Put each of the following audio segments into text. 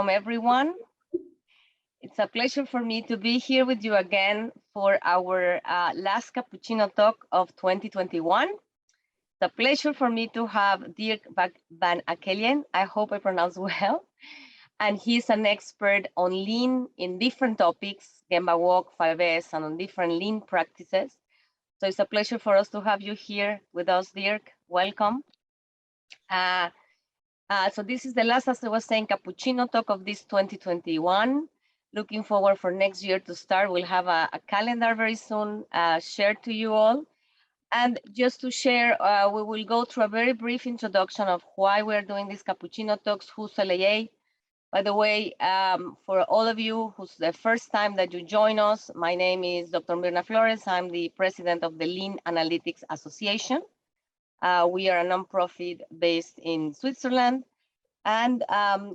welcome everyone. It's a pleasure for me to be here with you again for our last Cappuccino talk of 2021. It's a pleasure for me to have Dirk Van Akelyen. I hope I pronounced well. And he's an expert on lean in different topics, Gemba Walk, 5S, and on different lean practices. So it's a pleasure for us to have you here with us, Dirk. Welcome. So this is the last, as I was saying, Cappuccino talk of this 2021. Looking forward for next year to start. We'll have a calendar very soon shared to you all. And just to share, we will go through a very brief introduction of why we're doing these Cappuccino talks, who's LAA. By the way, for all of you who's the first time that you join us, my name is Dr. Mirna Flores. I'm the president of the Lean Analytics Association. We are a nonprofit based in Switzerland. And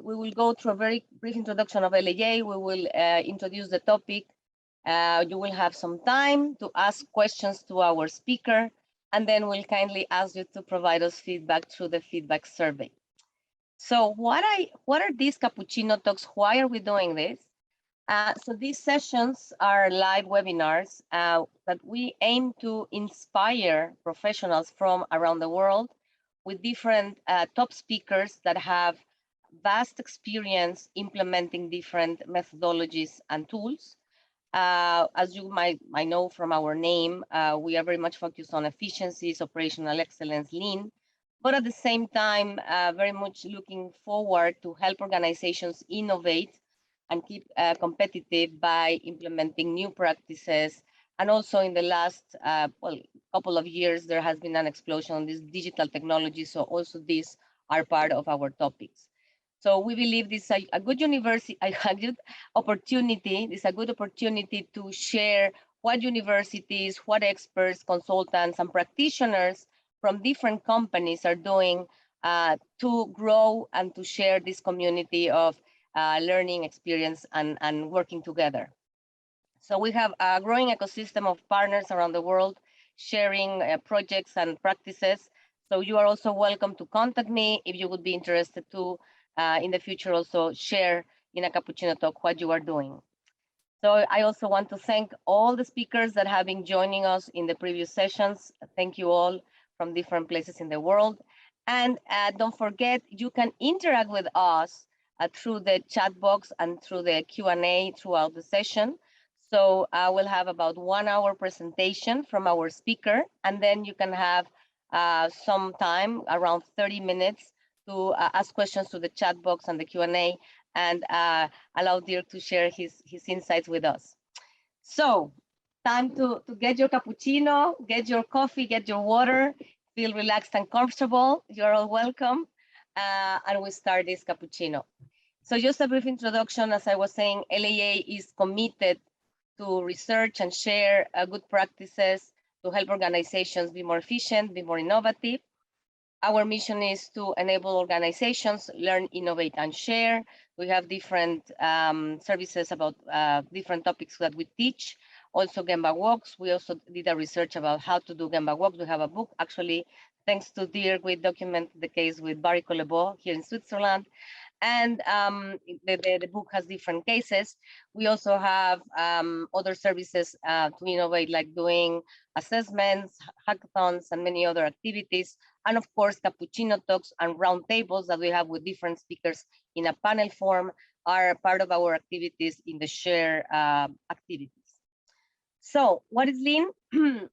we will go through a very brief introduction of LAA. We will introduce the topic. You will have some time to ask questions to our speaker, and then we'll kindly ask you to provide us feedback through the feedback survey. So what are these Cappuccino talks? Why are we doing this? So these sessions are live webinars that we aim to inspire professionals from around the world with different top speakers that have vast experience implementing different methodologies and tools. As you might know from our name, we are very much focused on efficiencies, operational excellence, lean, but at the same time, very much looking forward to help organizations innovate and keep competitive by implementing new practices. And also in the last couple of years, there has been an explosion on this digital technology. So also these are part of our topics. So we believe this is a good opportunity. This is a good opportunity to share what universities, what experts, consultants, and practitioners from different companies are doing to grow and to share this community of learning experience and working together. So we have a growing ecosystem of partners around the world sharing projects and practices. So you are also welcome to contact me if you would be interested to, in the future, also share in a Cappuccino talk what you are doing. So I also want to thank all the speakers that have been joining us in the previous sessions. Thank you all from different places in the world. And don't forget, you can interact with us through the chat box and through the Q&A throughout the session. So I will have about 1 hour presentation from our speaker, and then you can have some time, around 30 minutes, to ask questions to the chat box and the Q&A, and allow Dirk to share his insights with us. So time to get your cappuccino, get your coffee, get your water, feel relaxed and comfortable. You're all welcome. And we start this cappuccino. So just a brief introduction, as I was saying, LAA is committed to research and share good practices to help organizations be more efficient, be more innovative. Our mission is to enable organizations learn, innovate, and share. We have different services about different topics that we teach. Also Gemba Walks. We also did a research about how to do Gemba Walks. We have a book, actually, thanks to Dirk, we documented the case with Barry Colebo here in Switzerland. And the book has different cases. We also have other services to innovate, like doing assessments, hackathons, and many other activities. And of course, Cappuccino talks and roundtables that we have with different speakers in a panel form are part of our activities in the share activities. So what is lean?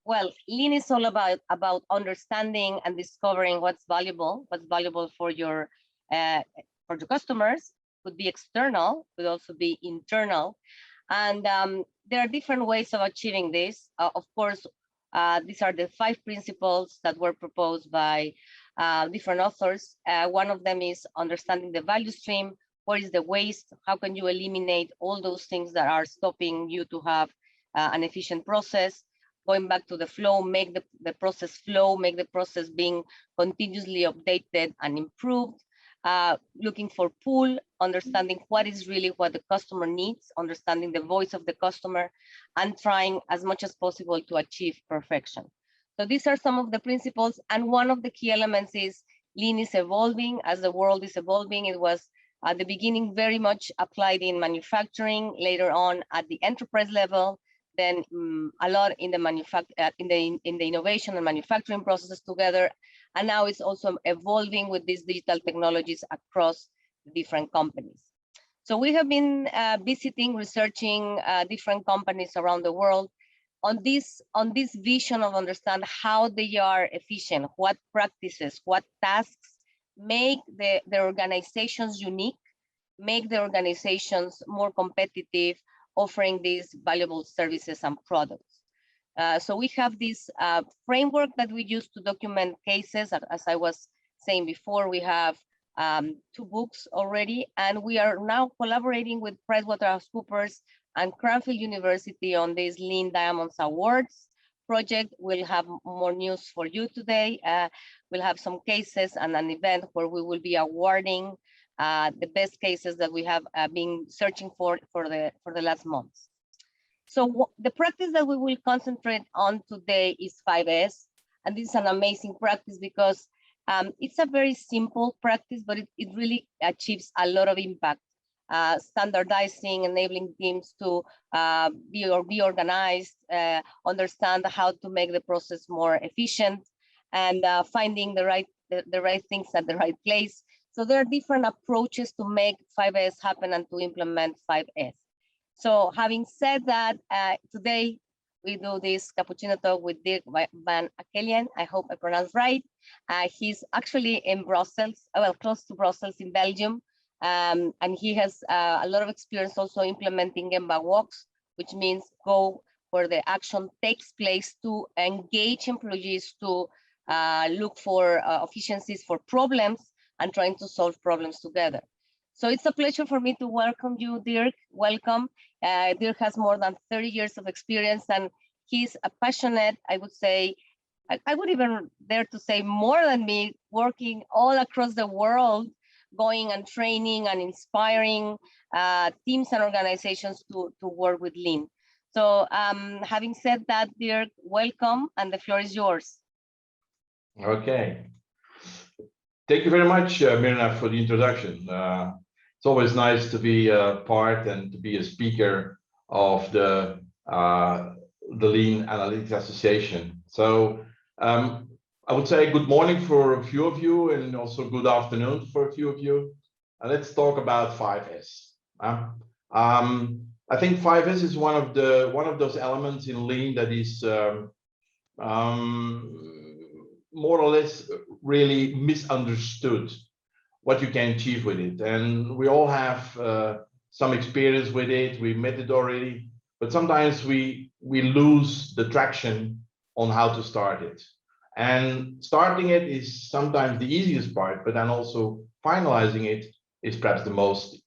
Well, lean is all about understanding and discovering what's valuable for your customers. Could be external, could also be internal. And there are different ways of achieving this. Of course, these are the 5 principles that were proposed by different authors. One of them is understanding the value stream. What is the waste? How can you eliminate all those things that are stopping you to have an efficient process? Going back to the flow, make the process flow, make the process being continuously updated and improved. Looking for pull, understanding what is really what the customer needs, understanding the voice of the customer, and trying as much as possible to achieve perfection. So these are some of the principles, and one of the key elements is lean is evolving as the world is evolving. It was At the beginning, very much applied in manufacturing, later on at the enterprise level, then a lot in the innovation and manufacturing processes together. And now it's also evolving with these digital technologies across different companies. So we have been visiting, researching different companies around the world on this vision of understand how they are efficient, what practices, what tasks make the organizations unique, make the organizations more competitive, offering these valuable services and products. So we have this framework that we use to document cases. As I was saying before, we have 2 books already, and we are now collaborating with PricewaterhouseCoopers and Cranfield University on this Lean Diamonds Awards project. We'll have more news for you today. We'll have some cases and an event where we will be awarding the best cases that we have been searching for the last months. So the practice that we will concentrate on today is 5S, and this is an amazing practice because it's a very simple practice, but it really achieves a lot of impact. Standardizing, enabling teams to be organized, understand how to make the process more efficient, and finding the right things at the right place. So there are different approaches to make 5S happen and to implement 5S. So having said that, today we do this cappuccino talk with Dirk Van Akelyen. I hope I pronounced right. He's actually in Brussels, well, close to Brussels in Belgium. And he has a lot of experience also implementing Gemba walks, which means go where the action takes place to engage employees to look for efficiencies for problems and trying to solve problems together. So it's a pleasure for me to welcome you, Dirk. Welcome. Dirk has more than 30 years of experience, and he's a passionate, I would say, I would even dare to say more than me, working all across the world, going and training and inspiring teams and organizations to work with Lean. So having said that, Dirk, welcome, and the floor is yours. Okay. Thank you very much, Mirna, for the introduction. It's always nice to be a part and to be a speaker of the Lean Analytics Association. So I would say good morning for a few of you, and also good afternoon for a few of you. Let's talk about 5S. I think 5S is one of those elements in Lean that is more or less really misunderstood what you can achieve with it. And we all have some experience with it. We met it already, but sometimes we lose the traction on how to start it. And starting it is sometimes the easiest part, but then also finalizing it is perhaps the most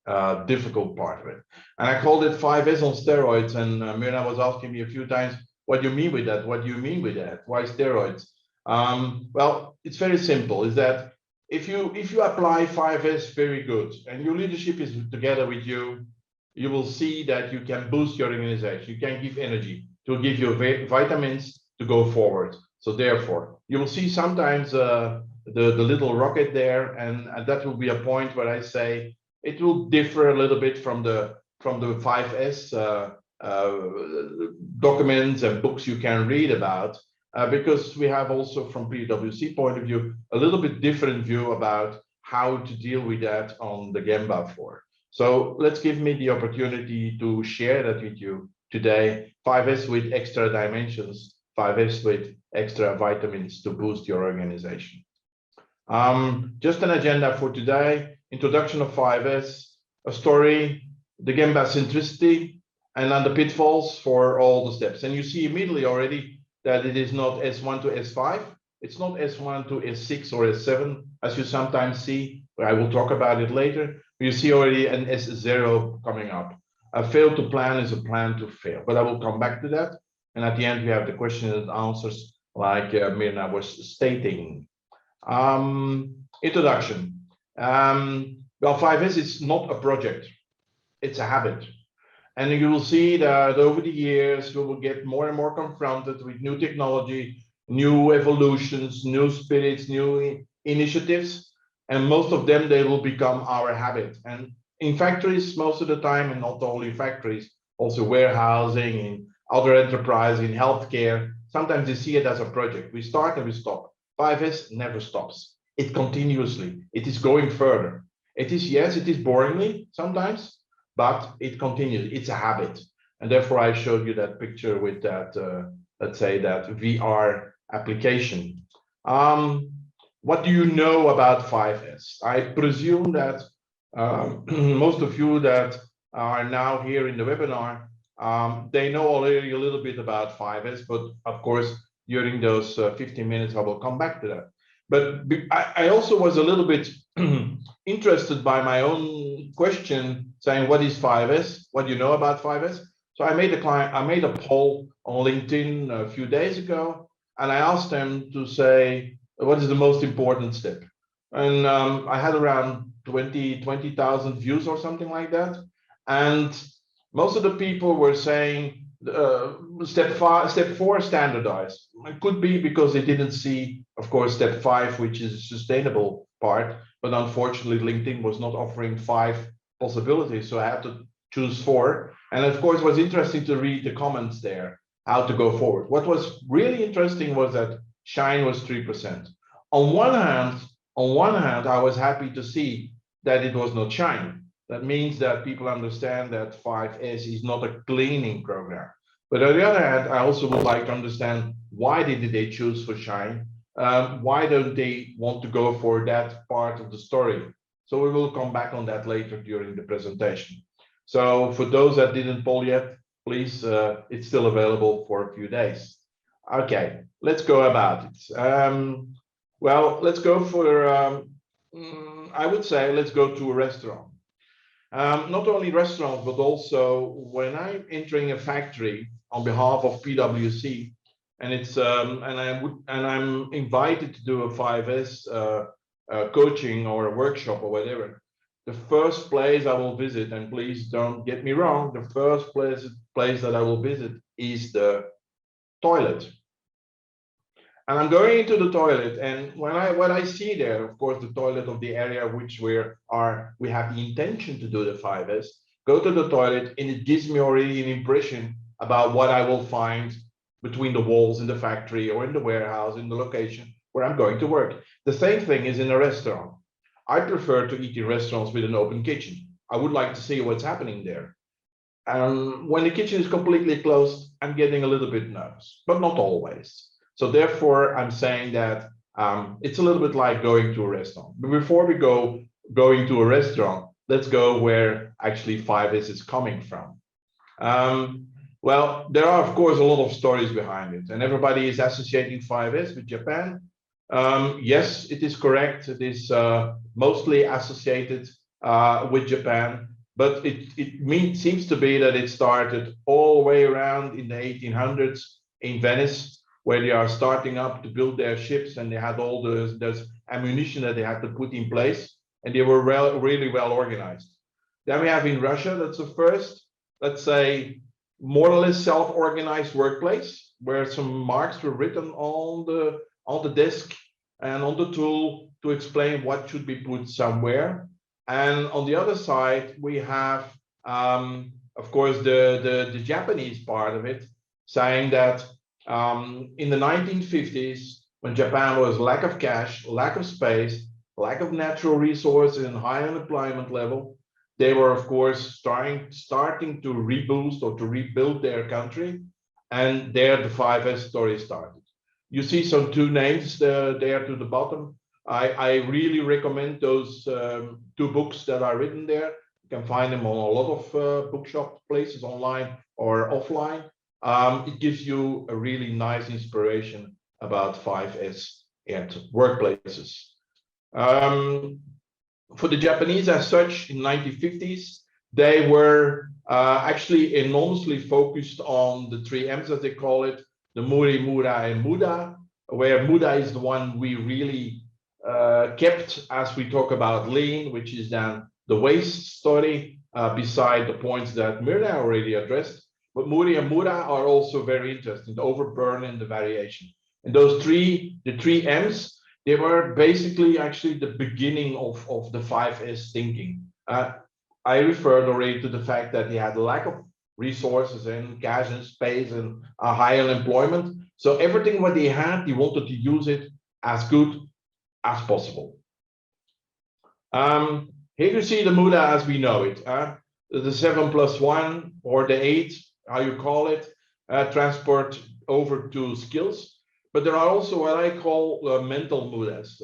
difficult part of it. And I called it 5S on steroids. And Mirna was asking me a few times, what do you mean with that? What do you mean with that? Why steroids? Well, it's very simple, is that if you apply 5S very good and your leadership is together with you, you will see that you can boost your organization. You can give energy to give you vitamins to go forward. So therefore, you will see sometimes the little rocket there, and that will be a point where I say it will differ a little bit from the 5S documents and books you can read about, because we have also from PwC point of view a little bit different view about how to deal with that on the Gemba floor. So let's give me the opportunity to share that with you today. 5S with extra dimensions, 5S with extra vitamins to boost your organization. Just an agenda for today: introduction of 5S, a story, the Gemba centricity, and then the pitfalls for all the steps. And you see immediately already that it is not S1 to S5. It's not S1 to S6 or S7, as you sometimes see. I will talk about it later. You see already an S0 coming up. A fail to plan is a plan to fail, but I will come back to that. And at the end, we have the questions and answers like Mirna was stating. Introduction. Well, 5S is not a project. It's a habit. And you will see that over the years, we will get more and more confronted with new technology, new evolutions, new spirits, new initiatives. and most of them, they will become our habit. And in factories, most of the time, and not only factories, also warehousing, in other enterprise, in healthcare, sometimes you see it as a project. We start and we stop. 5S never stops. It continuously, it is going further. It is, yes, it is boringly sometimes, but it continues. It's a habit. And therefore, I showed you that picture with that, let's say, that VR application. What do you know about 5S? I presume that most of you that are now here in the webinar, they know already a little bit about 5S, but of course, during those 15 minutes, I will come back to that. But I also was a little bit interested by my own question saying, what is 5S? What do you know about 5S? So I made a poll on LinkedIn a few days ago, and I asked them to say, what is the most important step? And I had around 20,000 views or something like that. And most of the people were saying step 4, standardize. It could be because they didn't see, of course, step 5, which is a sustainable part. But unfortunately, LinkedIn was not offering 5 possibilities. So I had to choose 4. And of course, it was interesting to read the comments there, how to go forward. What was really interesting was that Shine was 3%. On one hand, I was happy to see that it was not Shine. That means that people understand that 5S is not a cleaning program. But on the other hand, I also would like to understand why did they choose for Shine? Why don't they want to go for that part of the story? So we will come back on that later during the presentation. So for those that didn't poll yet, please, it's still available for a few days. Okay, let's go about it. Well, let's go for, I would say, let's go to a restaurant. Not only restaurants, but also when I'm entering a factory on behalf of PwC, and it's and I'm invited to do a 5S coaching or a workshop or whatever. The first place I will visit, and please don't get me wrong, the first place that I will visit is the toilet. And I'm going into the toilet, and when I see there, of course, the toilet of the area which we have the intention to do the 5S, go to the toilet, and it gives me already an impression about what I will find between the walls in the factory or in the warehouse, in the location where I'm going to work. The same thing is in a restaurant. I prefer to eat in restaurants with an open kitchen. I would like to see what's happening there. When the kitchen is completely closed, I'm getting a little bit nervous, but not always. So therefore, I'm saying that it's a little bit like going to a restaurant. But before we going to a restaurant, let's go where actually 5S is coming from. Well, there are, of course, a lot of stories behind it, and everybody is associating 5S with Japan. Yes, it is correct. It is mostly associated with Japan, but it seems to be that it started all the way around in the 1800s in Venice, where they are starting up to build their ships, and they had all those ammunition that they had to put in place, and they were really well organized. Then we have in Russia, that's the first, let's say, more or less self-organized workplace, where some marks were written on the desk and on the tool to explain what should be put somewhere. And on the other side, we have, of course, the Japanese part of it, saying that in the 1950s, when Japan was lack of cash, lack of space, lack of natural resources, and high unemployment level, they were, of course, starting to reboost or to rebuild their country. And there the 5S story started. You see some 2 names there to the bottom. I really recommend those 2 books that are written there. You can find them on a lot of bookshop places, online or offline. It gives you a really nice inspiration about 5S at workplaces. For the Japanese as such, in 1950s, they were actually enormously focused on the 3 M's, as they call it, the Muri, Mura, and Muda, where Muda is the one we really kept as we talk about lean, which is then the waste story, beside the points that Mirna already addressed. But Muri and Mura are also very interesting, the overburn and the variation. And those the 3 M's, They were basically actually the beginning of the 5S thinking. I referred already to the fact that they had a lack of resources and cash and space and a high unemployment. So everything what they had, they wanted to use it as good as possible. Here you see the Muda as we know it. The 7+1 or the 8, how you call it, transport over to skills. But there are also what I call mental Mudas.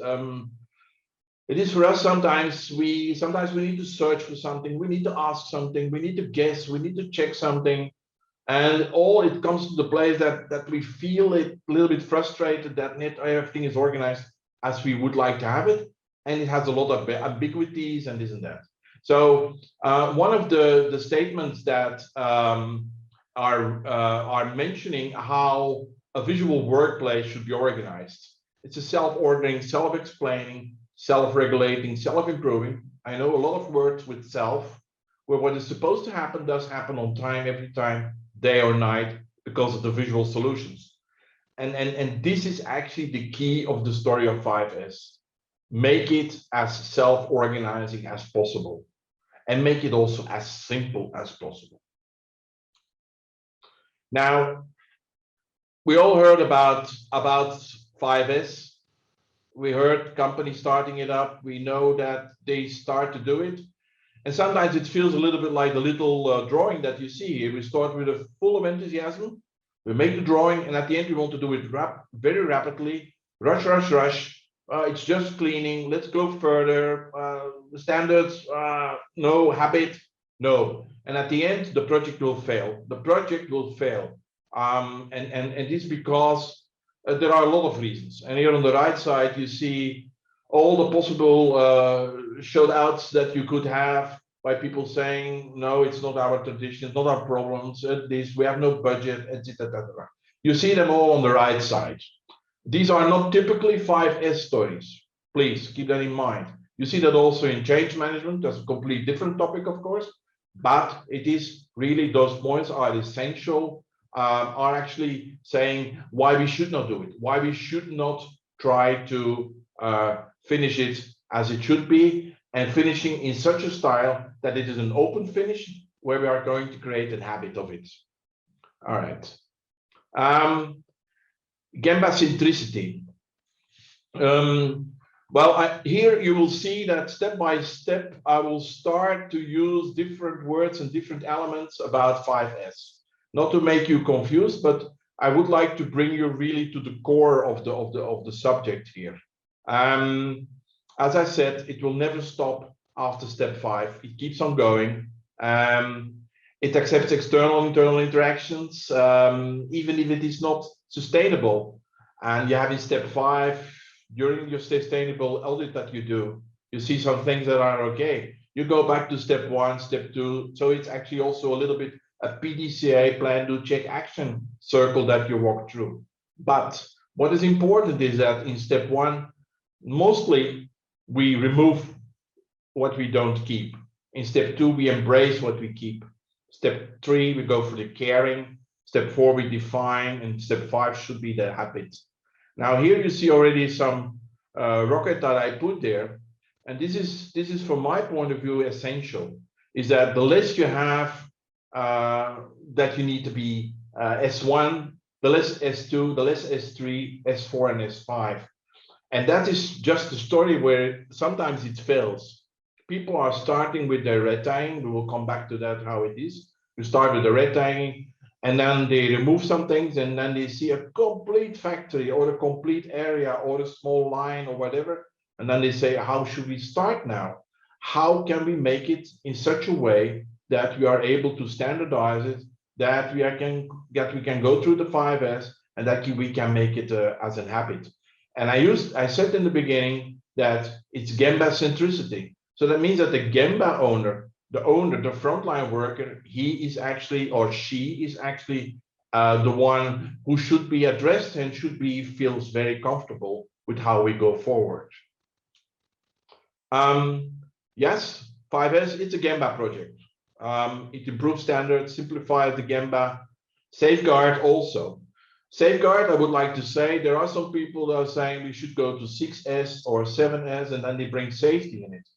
It is for us sometimes we need to search for something, we need to ask something, we need to guess, we need to check something. And all it comes to the place that we feel a little bit frustrated that not everything is organized as we would like to have it. And it has a lot of ambiguities and this and that. So one of the statements that are mentioning how a visual workplace should be organized. It's a self-ordering, self-explaining, self-regulating, self-improving. I know a lot of words with self, where what is supposed to happen does happen on time, every time, day or night, because of the visual solutions. And this is actually the key of the story of 5S. Make it as self-organizing as possible, and make it also as simple as possible. Now, we all heard about 5S. We heard companies starting it up. We know that they start to do it. And sometimes it feels a little bit like the little drawing that you see here. We start with a full of enthusiasm. We make the drawing, and at the end, we want to do it very rapidly. Rush, rush, rush. It's just cleaning. Let's go further. The standards, no. Habit, no. And at the end, the project will fail. The project will fail. And this because there are a lot of reasons. And here on the right side, you see all the possible shout-outs that you could have by people saying, no, it's not our tradition, it's not our problems, this, we have no budget, etc. You see them all on the right side. These are not typically 5S stories. Please keep that in mind. You see that also in change management. That's a completely different topic, of course, but it is really those points are essential, are actually saying why we should not do it, why we should not try to finish it as it should be, and finishing in such a style that it is an open finish where we are going to create a habit of it. All right. Gemba centricity. Well, here you will see that step by step, I will start to use different words and different elements about 5S. Not to make you confused, but I would like to bring you really to the core of the subject here. As I said, it will never stop after step 5. It keeps on going. It accepts external, internal interactions, even if it is not sustainable. And you have in step 5, during your sustainable audit that you do, you see some things that are okay. You go back to step 1, step 2. So it's actually also a little bit a PDCA, plan, do, check, action circle that you walk through. But what is important is that in step 1, mostly we remove what we don't keep. In step 2, we embrace what we keep. Step 3, we go for the caring. Step 4, we define, and step 5 should be the habit. Now here you see already some rocket that I put there, and this is from my point of view essential. Is that the less you have that you need to be S1, the less S2, the less S3, S4, and S5. And that is just a story where sometimes it fails. People are starting with their red tagging. We will come back to that, how it is. You start with the red tagging, and then they remove some things, and then they see a complete factory or a complete area or a small line or whatever. And then they say, how should we start now? How can we make it in such a way that we are able to standardize it, that we can go through the 5S, and that we can make it as a habit. And I said in the beginning that it's Gemba centricity. So that means that the Gemba owner, the frontline worker, he is actually, or she is actually the one who should be addressed and feels very comfortable with how we go forward. Yes, 5S, it's a Gemba project. It improves standards, simplifies the Gemba, safeguard also. Safeguard, I would like to say, there are some people that are saying we should go to 6S or 7S and then they bring safety in it.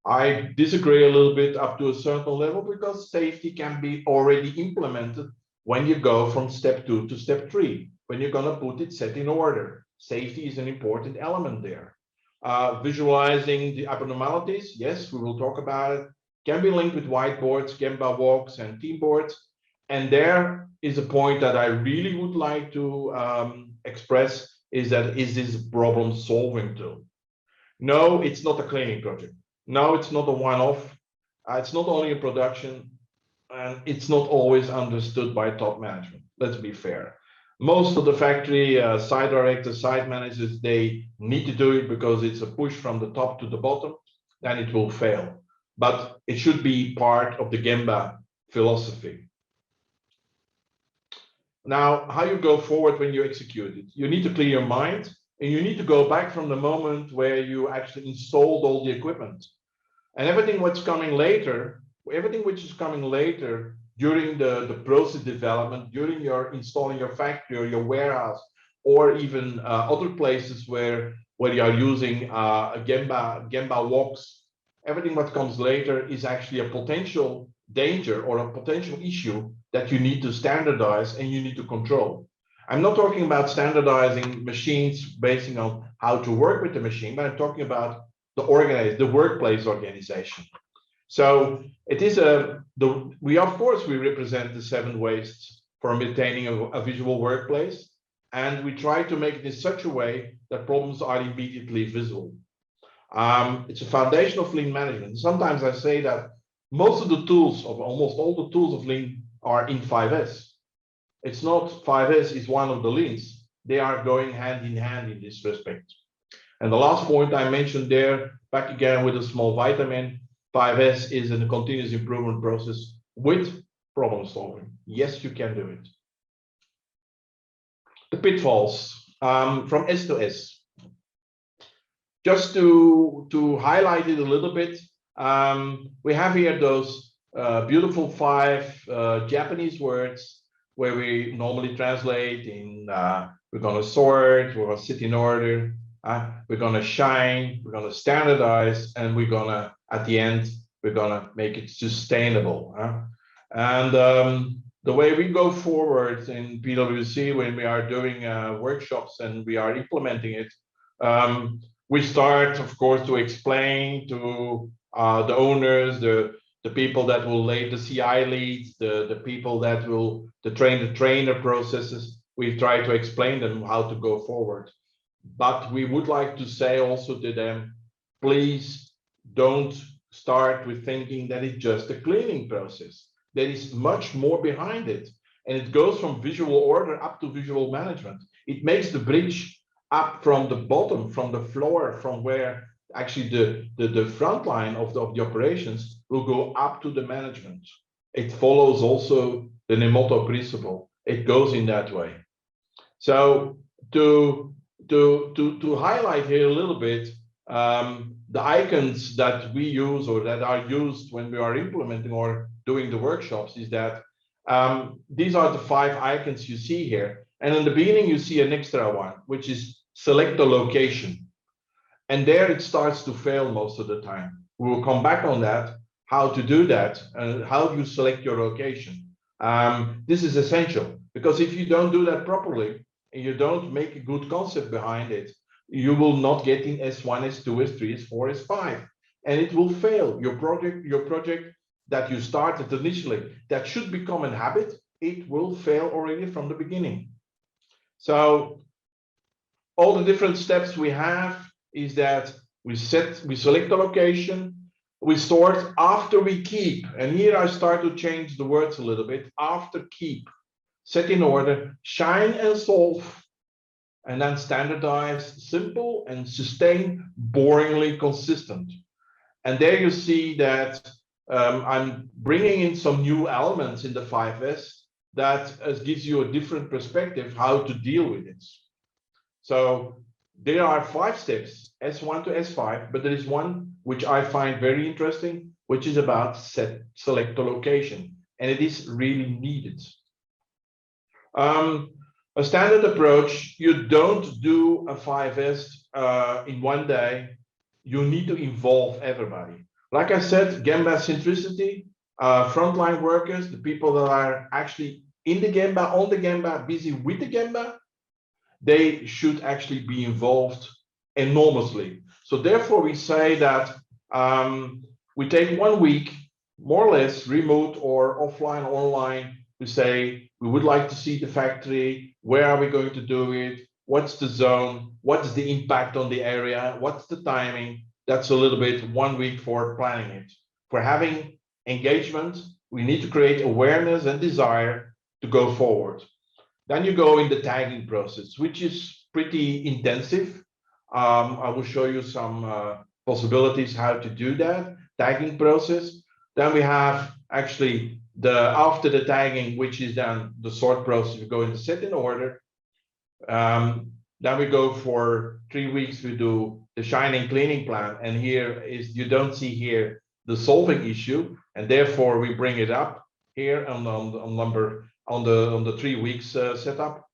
I disagree a little bit up to a certain level because safety can be already implemented when you go from step 2 to step 3, when you're going to put it set in order. Safety is an important element there. Visualizing the abnormalities, yes, we will talk about it, can be linked with whiteboards, Gemba walks, and team boards. And there is a point that I really would like to express is that is this a problem solving tool? No, it's not a cleaning project. No, it's not a one-off. It's not only a production, and it's not always understood by top management. Let's be fair. Most of the factory site directors, site managers, they need to do it because it's a push from the top to the bottom, then it will fail. But it should be part of the Gemba philosophy. Now, how you go forward when you execute it? You need to clear your mind, and you need to go back from the moment where you actually installed all the equipment. And everything what's coming later, everything which is coming later during the process development, during your installing your factory or your warehouse, or even other places where you are using Gemba walks, everything what comes later is actually a potential danger or a potential issue that you need to standardize and you need to control. I'm not talking about standardizing machines based on how to work with the machine, but I'm talking about the workplace organization. So it is we represent the 7 ways for maintaining a visual workplace, and we try to make it in such a way that problems are immediately visible. It's a foundation of lean management. Sometimes I say that most of the tools, of almost all the tools of lean, are in 5S. It's not 5S is one of the leans. They are going hand in hand in this respect. And the last point I mentioned there, back again with a small vitamin, 5S is a continuous improvement process with problem solving. Yes, you can do it. The pitfalls from S to S. Just to highlight it a little bit, we have here those beautiful 5 Japanese words where we normally translate in we're going to sort, we're going to sit in order, we're going to shine, we're going to standardize, and we're going to, at the end, we're going to make it sustainable. And the way we go forward in PwC when we are doing workshops and we are implementing it, we start, of course, to explain to the owners, the people that will lead the CI leads, the people that will the trainer processes. We try to explain them how to go forward. But we would like to say also to them, please don't start with thinking that it's just a cleaning process. There is much more behind it. And it goes from visual order up to visual management. It makes the bridge up from the bottom, from the floor, from where actually the front line of the operations will go up to the management. It follows also the Nemoto principle. It goes in that way. So to highlight here a little bit, the icons that we use or that are used when we are implementing or doing the workshops is that these are the 5 icons you see here. And in the beginning, you see an extra one, which is select the location. And there it starts to fail most of the time. We will come back on that, how to do that, and how you select your location. This is essential, because if you don't do that properly, and you don't make a good concept behind it, you will not get in S1, S2, S3, S4, S5, and it will fail. Your project that you started initially, that should become a habit, it will fail already from the beginning. So all the different steps we have is that we select the location, we sort after we keep, and here I start to change the words a little bit, after keep, set in order, shine and solve, and then standardize, simple and sustain, boringly consistent. And there you see that I'm bringing in some new elements in the 5S that gives you a different perspective how to deal with it. So there are 5 steps, S1 to S5, but there is one which I find very interesting, which is about select the location, and it is really needed. A standard approach, you don't do a 5S in one day. You need to involve everybody. Like I said, Gemba centricity, frontline workers, the people that are actually in the Gemba, on the Gemba, busy with the Gemba, they should actually be involved enormously. So therefore we say that we take 1 week, more or less remote or offline, online, to say, we would like to see the factory, where are we going to do it, what's the zone, what's the impact on the area, what's the timing. That's a little bit 1 week for planning it. For having engagement, we need to create awareness and desire to go forward. Then you go in the tagging process, which is pretty intensive. I will show you some possibilities how to do that tagging process. Then we have actually after the tagging, which is then the sort process, we go into set in order. Then we go for 3 weeks, we do the shining cleaning plan. And here is, you don't see here the solving issue, and therefore we bring it up here on the 3 weeks setup.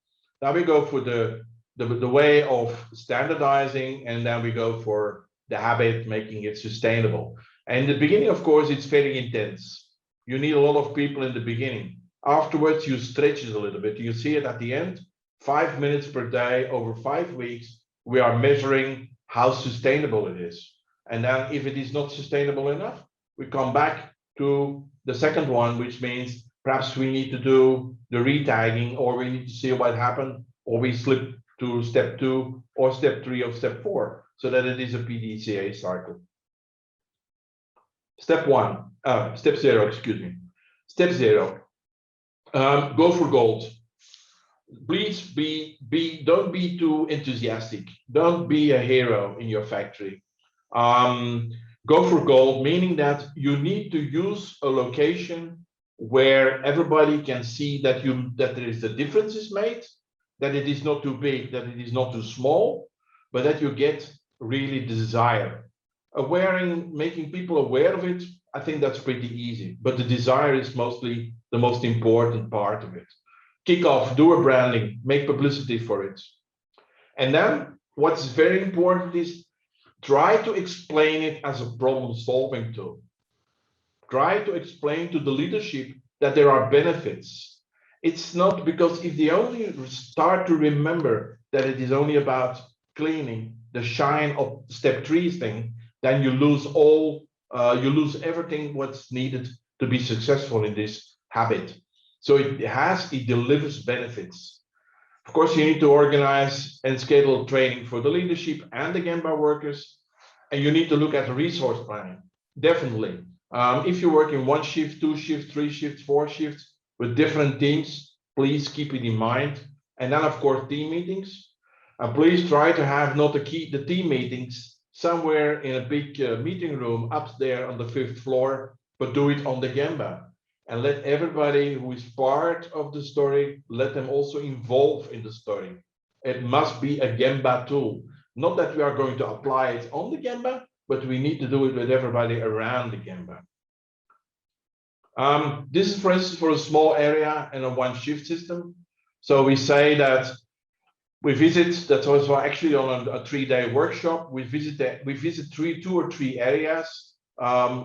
Now we go for the way of standardizing, and then we go for the habit, making it sustainable. And in the beginning, of course, it's very intense. You need a lot of people in the beginning. Afterwards, you stretch it a little bit. You see it at the end, 5 minutes per day over 5 weeks. We are measuring how sustainable it is. And then if it is not sustainable enough, we come back to the second one, which means perhaps we need to do the retagging, or we need to see what happened, or we slip to step 2 or step 3 or step 4, so that it is a PDCA cycle. Step 0, excuse me. Step 0, go for gold. Please don't be too enthusiastic. Don't be a hero in your factory. Go for gold, meaning that you need to use a location where everybody can see that there is a difference is made, that it is not too big, that it is not too small, but that you get really desire. Making people aware of it, I think that's pretty easy, but the desire is mostly the most important part of it. Kick off, do a branding, make publicity for it. And then what's very important is try to explain it as a problem-solving tool. Try to explain to the leadership that there are benefits. It's not, because if they only start to remember that it is only about cleaning, the shine of step 3 thing, then you lose everything what's needed to be successful in this habit. So it delivers benefits. Of course, you need to organize and schedule training for the leadership and the Gemba workers, and you need to look at resource planning. Definitely. If you work in 1 shift, 2 shifts, 3 shifts, 4 shifts with different teams, please keep it in mind. And then, of course, team meetings. Please try to have not the team meetings somewhere in a big meeting room up there on the 5th floor, but do it on the Gemba. And let everybody who is part of the story, let them also involve in the story. It must be a Gemba tool. Not that we are going to apply it on the Gemba, but we need to do it with everybody around the Gemba. This is, for instance, for a small area and a 1 shift system. So we say that we visit, that's also actually on a 3-day workshop. We visit 2 or 3 areas.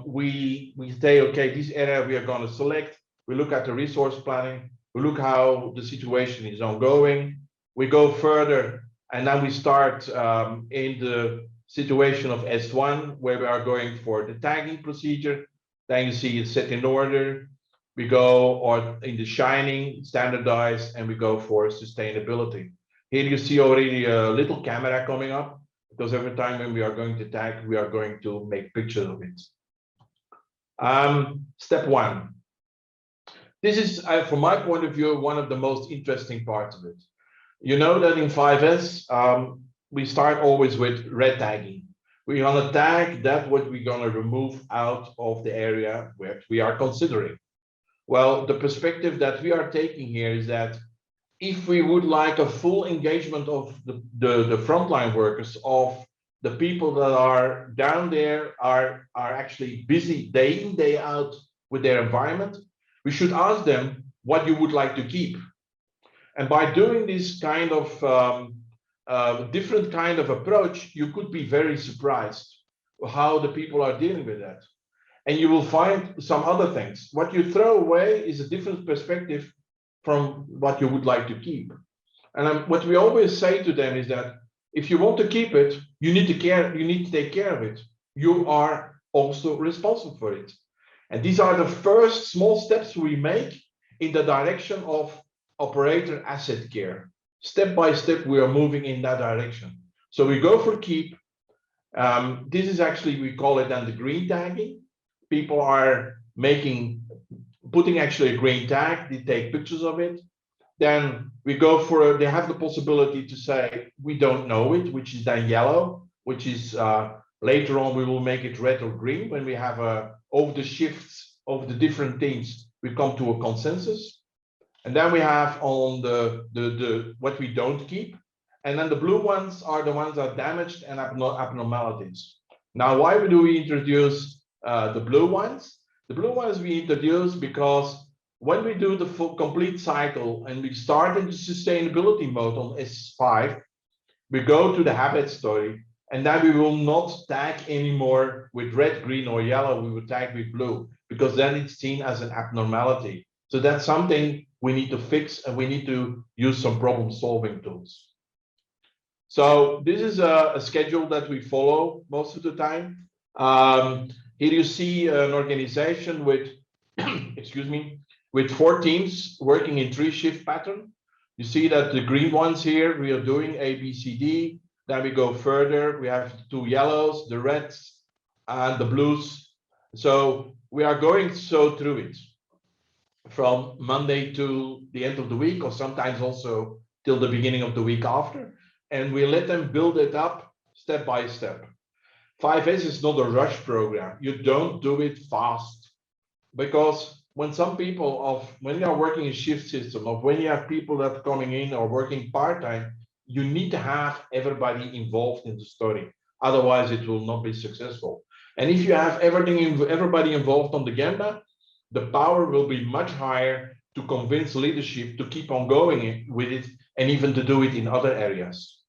We say, okay, this area we are going to select. We look at the resource planning. We look how the situation is ongoing. We go further, and then we start in the situation of S1, where we are going for the tagging procedure. Then you see it's set in order. We go or in the shining, standardize, and we go for sustainability. Here you see already a little camera coming up, because every time when we are going to tag, we are going to make pictures of it. Step 1. This is, from my point of view, one of the most interesting parts of it. You know that in 5S, we start always with red tagging. We're going to tag that what we're going to remove out of the area where we are considering. Well, the perspective that we are taking here is that if we would like a full engagement of the frontline workers, of the people that are down there, are actually busy day in, day out with their environment, we should ask them what you would like to keep. And by doing this kind of different kind of approach, you could be very surprised how the people are dealing with that. And you will find some other things. What you throw away is a different perspective from what you would like to keep. And what we always say to them is that if you want to keep it, you need to care, you need to take care of it. You are also responsible for it. And these are the first small steps we make in the direction of operator asset care. Step by step, we are moving in that direction. So we go for keep. This is actually, we call it then the green tagging. People are putting actually a green tag, they take pictures of it. Then we go for, they have the possibility to say, we don't know it, which is then yellow, which is later on, we will make it red or green when we have over the shifts of the different teams, we come to a consensus. And then we have on the what we don't keep. And then the blue ones are the ones that are damaged and abnormalities. Now, why do we introduce the blue ones? The blue ones we introduce because when we do the full complete cycle and we start into sustainability mode on S5, we go to the habit story, and then we will not tag anymore with red, green, or yellow. We will tag with blue because then it's seen as an abnormality. So that's something we need to fix, and we need to use some problem-solving tools. So this is a schedule that we follow most of the time. Here you see an organization with, excuse me, with 4 teams working in 3 shift pattern. You see that the green ones here, we are doing A, B, C, D. Then we go further. We have 2 yellows, the reds, and the blues. So we are going through it from Monday to the end of the week, or sometimes also till the beginning of the week after. And we let them build it up step by step. 5S is not a rush program. You don't do it fast, because when some people when you are working in shift system, or when you have people that are coming in or working part-time, you need to have everybody involved in the story. Otherwise, it will not be successful. And if you have everybody involved on the Gemba, the power will be much higher to convince leadership to keep on going with it, and even to do it in other areas.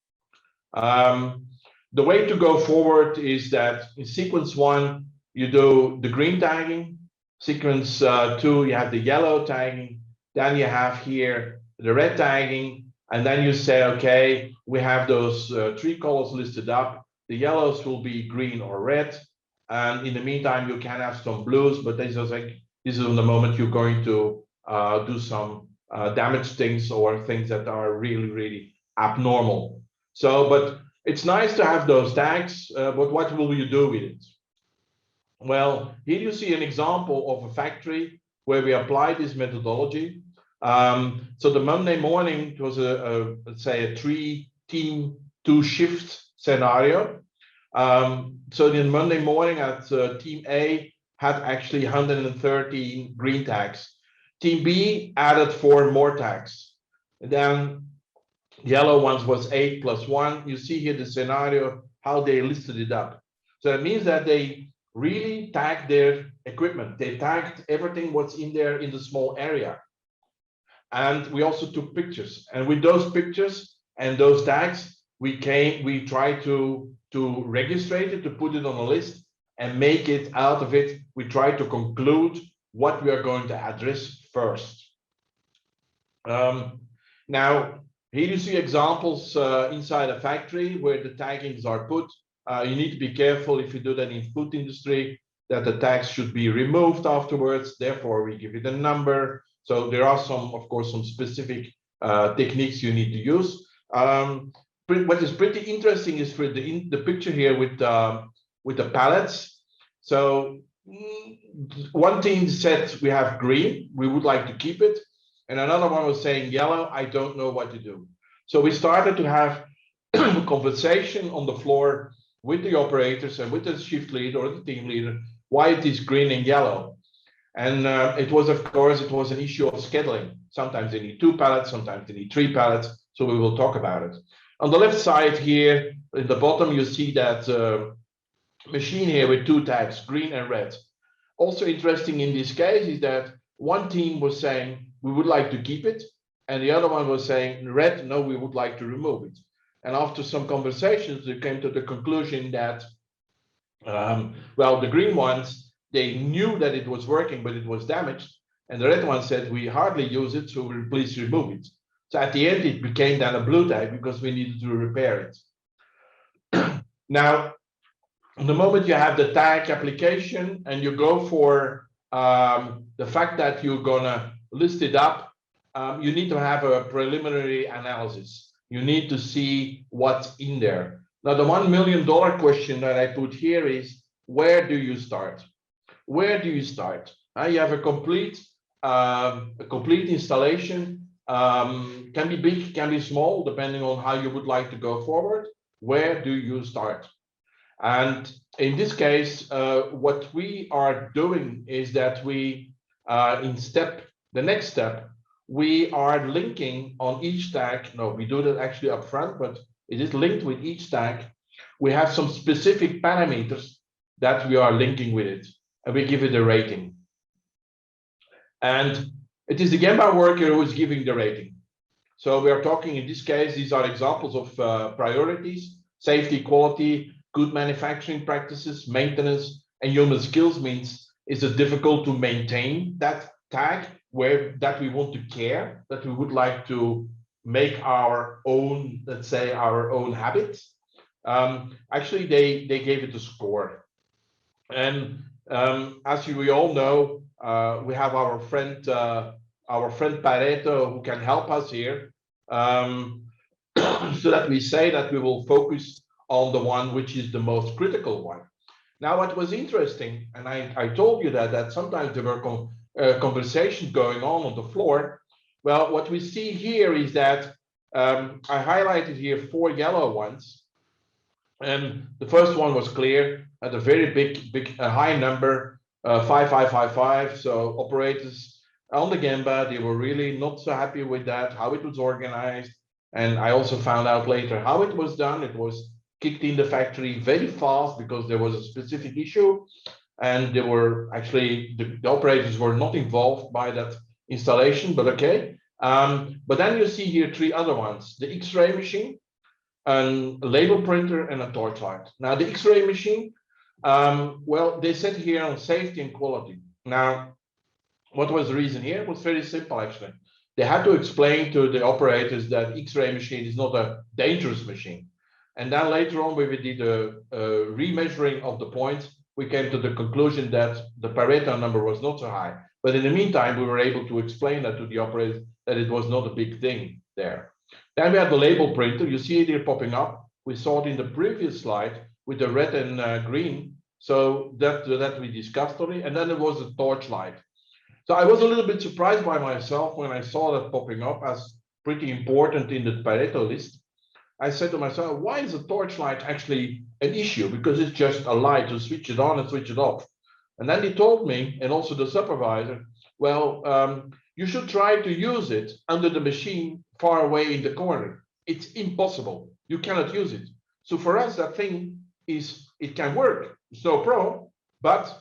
The way to go forward is that in sequence 1, you do the green tagging. Sequence 2, you have the yellow tagging. Then you have here the red tagging. And then you say, okay, we have those 3 colors listed up. The yellows will be green or red. And in the meantime, you can have some blues, but this is the moment you're going to do some damage things or things that are really, really abnormal. So, but it's nice to have those tags, but what will you do with it? Well, here you see an example of a factory where we applied this methodology. So the Monday morning, it was let's say a 3-team, 2-shift scenario. So the Monday morning at team A had actually 113 green tags. Team B added 4 more tags. And then yellow ones was 8 + 1. You see here the scenario, how they listed it up. So it means that they really tagged their equipment. They tagged everything what's in there in the small area. And we also took pictures. And with those pictures and those tags, we tried to register it, to put it on a list and make it out of it. We tried to conclude what we are going to address first. Now, here you see examples inside a factory where the taggings are put. You need to be careful if you do that in food industry, that the tags should be removed afterwards. Therefore, we give it a number. So there are some, of course, some specific techniques you need to use. What is pretty interesting is for the picture here with the pallets. So one team said we have green, we would like to keep it. And another one was saying yellow, I don't know what to do. So we started to have a conversation on the floor with the operators and with the shift leader or the team leader, why it is green and yellow. And it was, of course, it was an issue of scheduling. Sometimes they need 2 pallets, sometimes they need 3 pallets. So we will talk about it. On the left side here, in the bottom, you see that machine here with 2 tags, green and red. Also interesting in this case is that one team was saying, we would like to keep it. and the other one was saying red, no, we would like to remove it. And after some conversations, they came to the conclusion that, well, the green ones, they knew that it was working, but it was damaged. And the red one said, we hardly use it, so we'll please remove it. So at the end, it became then a blue tag because we needed to repair it. Now, the moment you have the tag application and you go for the fact that you're gonna list it up, you need to have a preliminary analysis. You need to see what's in there. Now, the $1 million question that I put here is, where do you start? Where do you start? You have a complete installation, can be big, can be small, depending on how you would like to go forward. Where do you start? And in this case, what we are doing is that we, the next step, we are linking on each tag. No, we do that actually up front, but it is linked with each tag. We have some specific parameters that we are linking with it, and we give it a rating. And it is the Gemba worker who is giving the rating. So we are talking, in this case, these are examples of priorities: safety, quality, good manufacturing practices, maintenance, and human skills. Means is it difficult to maintain that tag that we want to care, that we would like to make our own, let's say, our own habits. Actually, they gave it a score. And as we all know, we have our friend Pareto, who can help us here, so that we say that we will focus on the one which is the most critical one. Now, what was interesting, and I told you that sometimes there were conversations going on the floor. Well, what we see here is that I highlighted here 4 yellow ones, and the first one was clear at a very big high number, 5555. So operators on the Gemba, they were really not so happy with that, how it was organized. And I also found out later how it was done. It was kicked in the factory very fast because there was a specific issue, and they were actually, the operators were not involved by that installation, but okay. But then you see here 3 other ones: the X-ray machine, a label printer, and a torchlight. Now, the X-ray machine, well, they said here on safety and quality. Now, what was the reason here? It was very simple, actually. They had to explain to the operators that X-ray machine is not a dangerous machine. And then later on, when we did a remeasuring of the points, we came to the conclusion that the Pareto number was not so high. But in the meantime, we were able to explain that to the operators that it was not a big thing there. Then we have the label printer. You see it here popping up. We saw it in the previous slide with the red and green. So that we discussed already. And then there was a torchlight. So I was a little bit surprised by myself when I saw that popping up as pretty important in the Pareto list. I said to myself, why is a torchlight actually an issue? Because it's just a light to switch it on and switch it off. And then he told me, and also the supervisor, well, you should try to use it under the machine far away in the corner. It's impossible. You cannot use it. So for us, that thing is, it can work. It's no problem, but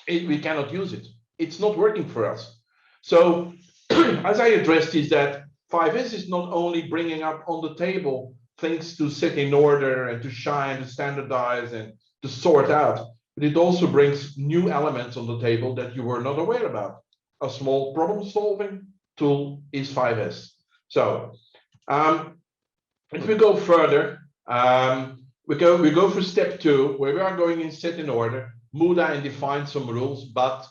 we cannot use it. It's not working for us. So as I addressed is that 5S is not only bringing up on the table things to set in order and to shine, to standardize and to sort out, but it also brings new elements on the table that you were not aware about. A small problem-solving tool is 5S. So if we go further, we go for step 2, where we are going in set in order, Muda, and define some rules. But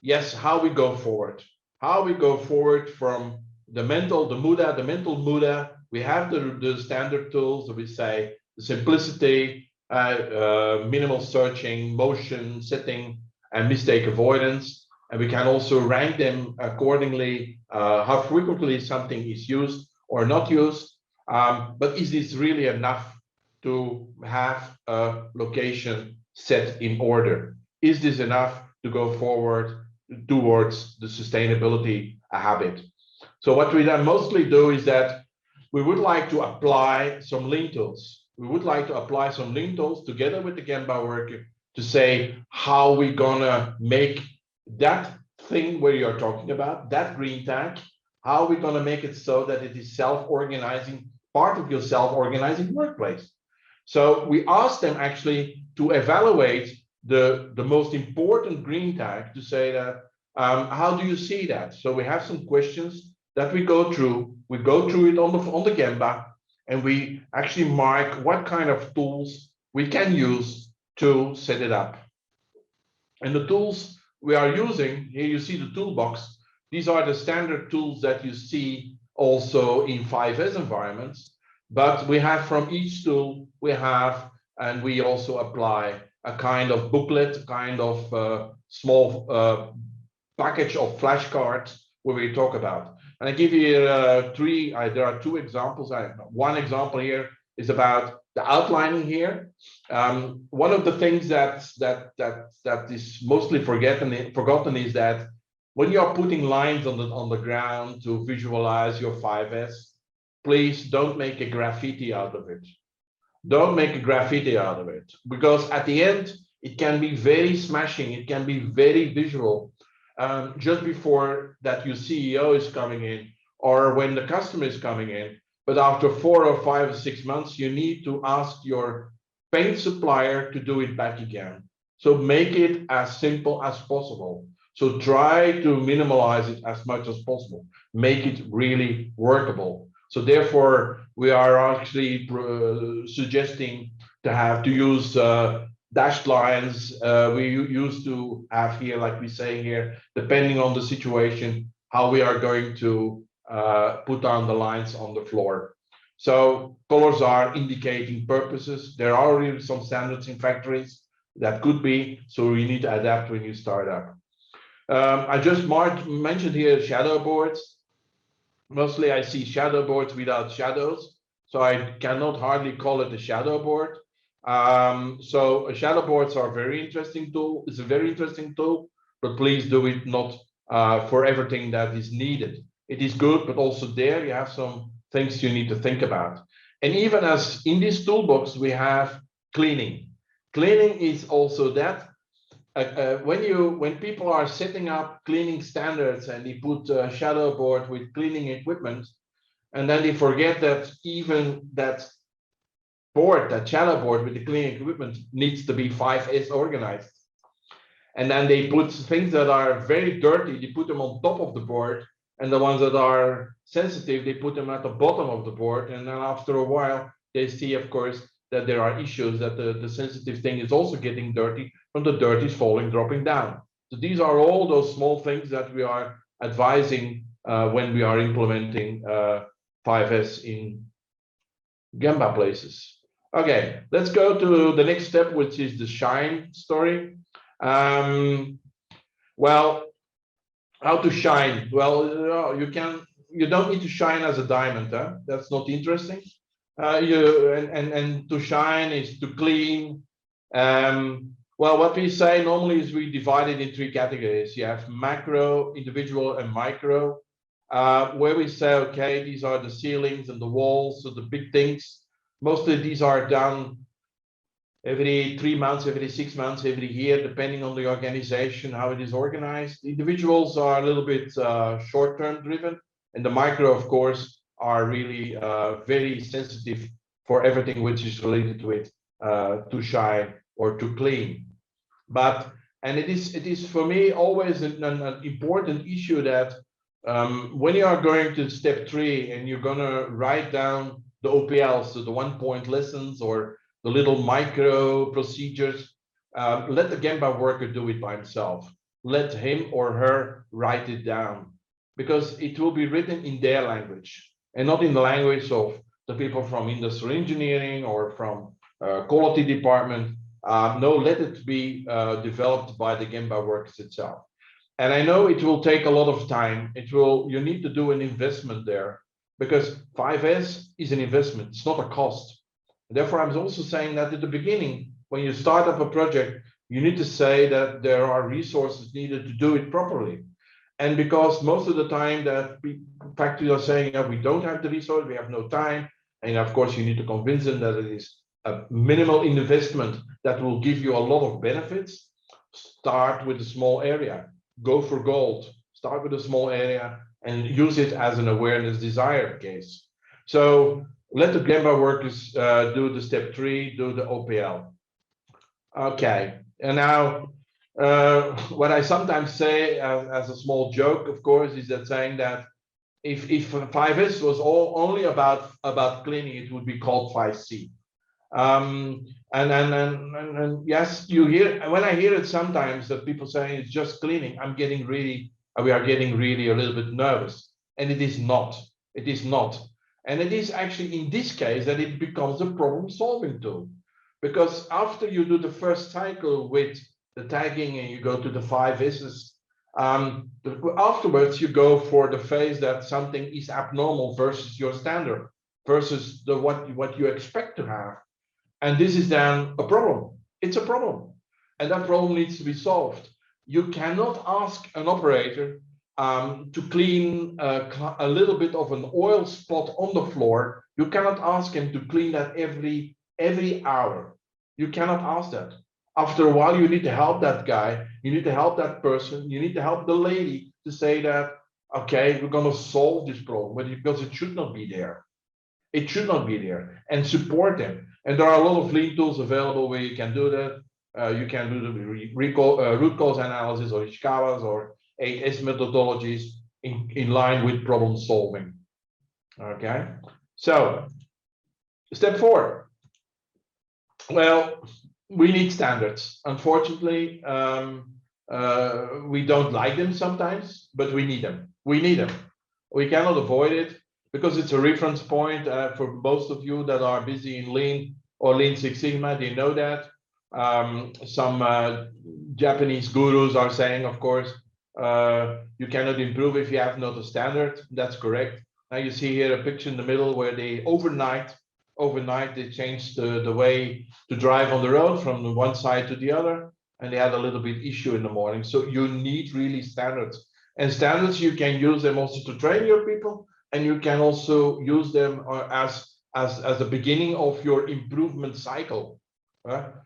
yes, how we go forward? How we go forward from the mental Muda. We have the standard tools that we say the simplicity, minimal searching, motion, setting, and mistake avoidance. And we can also rank them accordingly, how frequently something is used or not used. But is this really enough to have a location set in order? Is this enough to go forward towards the sustainability habit? So what we then mostly do is that we would like to apply some lean tools. We would like to apply some lean tools together with the Gemba worker to say how we're gonna make that thing where you're talking about, that green tag, How are we going to make it so that it is self-organizing, part of your self-organizing workplace? So we asked them actually to evaluate the most important green tag to say that, how do you see that? So we have some questions that we go through. We go through it on the Gemba, and we actually mark what kind of tools we can use to set it up. And the tools we are using, here you see the toolbox. These are the standard tools that you see also in 5S environments. But we have from each tool, we have, and we also apply a kind of booklet, kind of small package of flashcards where we talk about. And I give you there are two examples. One example here is about the outlining here. One of the things that is mostly forgotten is that when you are putting lines on the ground to visualize your 5S, please don't make a graffiti out of it. Don't make a graffiti out of it, because at the end, it can be very smashing. It can be very visual. Just before that your CEO is coming in, or when the customer is coming in. But after 4 or 5 or 6 months, you need to ask your paint supplier to do it back again. So make it as simple as possible. So try to minimalize it as much as possible. Make it really workable. So therefore, we are actually suggesting to use dashed lines. We used to have here, like we say here, depending on the situation, how we are going to put down the lines on the floor. So colors are indicating purposes. There are already some standards in factories that could be, so you need to adapt when you start up. I just mentioned here shadow boards. Mostly I see shadow boards without shadows, so I cannot hardly call it a shadow board. So shadow boards are a very interesting tool. It's a very interesting tool, but please do it not for everything that is needed. It is good, but also there you have some things you need to think about. And even as in this toolbox, we have cleaning. Cleaning is also that when people are setting up cleaning standards and they put a shadow board with cleaning equipment, and then they forget that even that board, that shadow board with the cleaning equipment needs to be 5S organized. And then they put things that are very dirty, they put them on top of the board, and the ones that are sensitive, they put them at the bottom of the board. And then after a while, they see, of course, that there are issues, that the sensitive thing is also getting dirty from the dirt is falling, dropping down. So these are all those small things that we are advising when we are implementing 5S in Gemba places. Okay, let's go to the next step, which is the shine story. Well, how to shine? Well, you don't need to shine as a diamond, huh? That's not interesting. And to shine is to clean. Well, what we say normally is we divide it in 3 categories. You have macro, individual, and micro, where we say, okay, these are the ceilings and the walls, so the big things. Mostly these are done every 3 months, every 6 months, every year, depending on the organization, how it is organized. Individuals are a little bit short-term driven, and the micro, of course, are really very sensitive for everything which is related to it, to shine or to clean. And it is for me always an important issue that when you are going to step 3 and you're going to write down the OPLs, so the 1-point lessons or the little micro procedures, let the Gemba worker do it by himself. Let him or her write it down, because it will be written in their language and not in the language of the people from industrial engineering or from quality department. No, let it be developed by the Gemba workers itself. And I know it will take a lot of time. You need to do an investment there, because 5S is an investment. It's not a cost. Therefore, I'm also saying that at the beginning, when you start up a project, you need to say that there are resources needed to do it properly. And because most of the time that factories are saying, we don't have the resource, we have no time. And of course, you need to convince them that it is a minimal investment that will give you a lot of benefits. Start with a small area. Go for gold. Start with a small area. and use it as an awareness desired case. So let the Gemba workers do the step 3, do the OPL. Okay, and now what I sometimes say as a small joke, of course, is that saying that if 5S was only about cleaning, it would be called 5C. And yes, you hear, when I hear it sometimes that people saying it's just cleaning, we are getting really a little bit nervous, and it is not. It is not, and it is actually in this case that it becomes a problem-solving tool, because after you do the first cycle with the tagging and you go to the 5S's, afterwards you go for the phase that something is abnormal versus your standard, versus what you expect to have. And this is then a problem. It's a problem. And that problem needs to be solved. You cannot ask an operator to clean a little bit of an oil spot on the floor. You cannot ask him to clean that every hour. You cannot ask that. After a while, you need to help that guy. You need to help that person. You need to help the lady to say that, okay, we're going to solve this problem, because it should not be there. It should not be there, and support them. And there are a lot of lean tools available where you can do that. You can do the root cause analysis, or Ishikawa's or 8S methodologies in line with problem solving. Okay, so step 4. Well, we need standards. Unfortunately, we don't like them sometimes, but we need them. We need them. We cannot avoid it, because it's a reference point for most of you that are busy in Lean or Lean Six Sigma. They know that. Some Japanese gurus are saying, of course, you cannot improve if you have not a standard. That's correct. Now you see here a picture in the middle where they overnight they changed the way to drive on the road from the one side to the other, and they had a little bit issue in the morning. So you need really standards, and standards, you can use them also to train your people, and you can also use them as the beginning of your improvement cycle.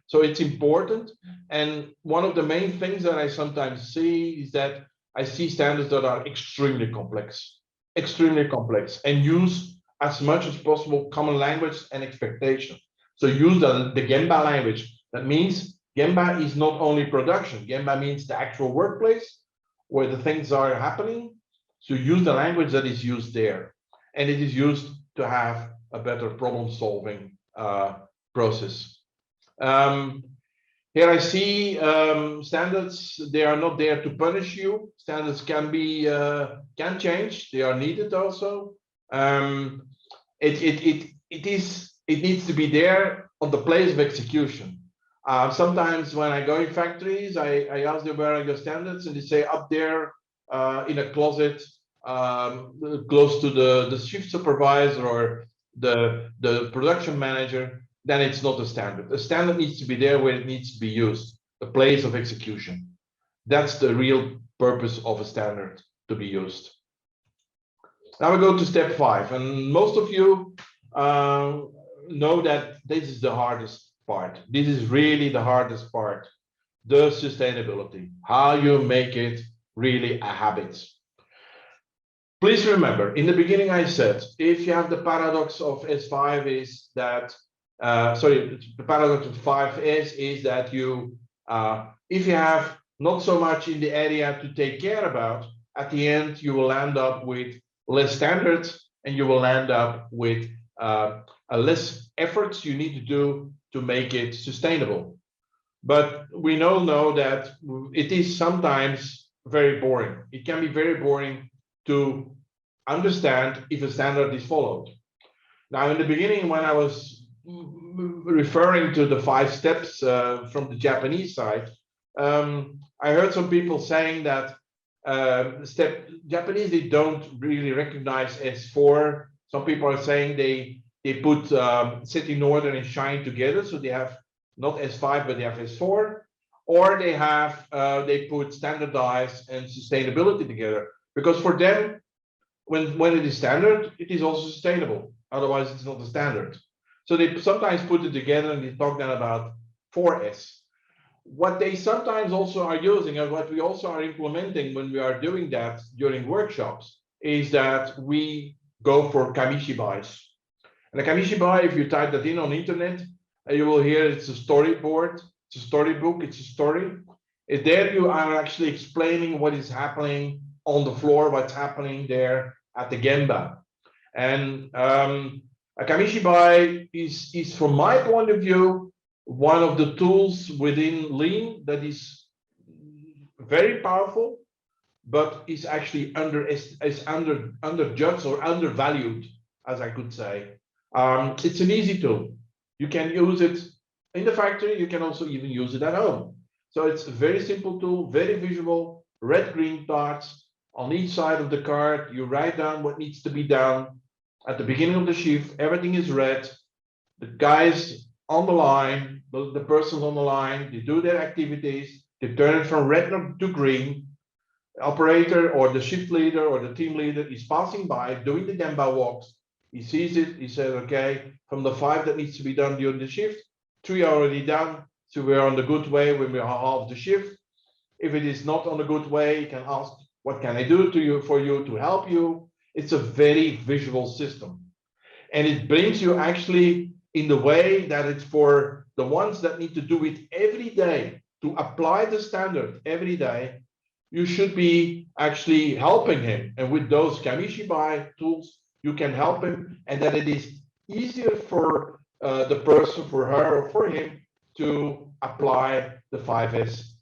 So it's important. And one of the main things that I sometimes see is that I see standards that are extremely complex, and use as much as possible common language and expectation. So use the Gemba language. That means Gemba is not only production. Gemba means the actual workplace where the things are happening. So use the language that is used there, and it is used to have a better problem-solving process. Here I see standards. They are not there to punish you. Standards can change. They are needed also. It needs to be there on the place of execution. Sometimes when I go in factories, I ask them where are your standards, and they say up there in a closet close to the shift supervisor or the production manager. Then it's not a standard. A standard needs to be there where it needs to be used, the place of execution. That's the real purpose of a standard, to be used. Now we go to step 5, and most of you know that this is the hardest part. This is really the hardest part, the sustainability, how you make it really a habit. Please remember, in the beginning I said, if you have the paradox of S5 is that, the paradox of 5S is that you, if you have not so much in the area to take care about, at the end you will end up with less standards, and you will end up with less efforts you need to do to make it sustainable. But we all know that it is sometimes very boring. It can be very boring to understand if a standard is followed. Now, in the beginning, when I was referring to the 5 steps from the Japanese side, I heard some people saying that Japanese, they don't really recognize S4. Some people are saying they put City Northern and Shine together, so they have not S5 but they have S4, or they put Standardize and sustainability together, because for them, when it is standard, it is also sustainable. Otherwise, it's not a standard. So they sometimes put it together, and they talk then about 4S. What they sometimes also are using, and what we also are implementing when we are doing that during workshops, is that we go for kamishibai. And a kamishibai, if you type that in on the internet, you will hear it's a storyboard, it's a storybook, it's a story. There you are actually explaining what is happening on the floor, what's happening there at the Gemba. And a kamishibai is, from my point of view, one of the tools within Lean that is very powerful, but is actually underjudged or undervalued, as I could say. It's an easy tool. You can use it in the factory. You can also even use it at home. So it's a very simple tool, very visual, red-green dots on each side of the card. You write down what needs to be done at the beginning of the shift. Everything is red. The guys on the line, the persons on the line, they do their activities. They turn it from red to green. The operator or the shift leader or the team leader is passing by, doing the Gemba walks. He sees it. He says, okay, from the 5 that needs to be done during the shift, 3 are already done. So we're on the good way when we are half the shift. If it is not on a good way, you can ask, what can I do for you to help you? It's a very visual system. And it brings you actually in the way that it's for the ones that need to do it every day, to apply the standard every day. You should be actually helping him. And with those kamishibai tools, you can help him, and that it is easier for the person, for her or for him, to apply the 5S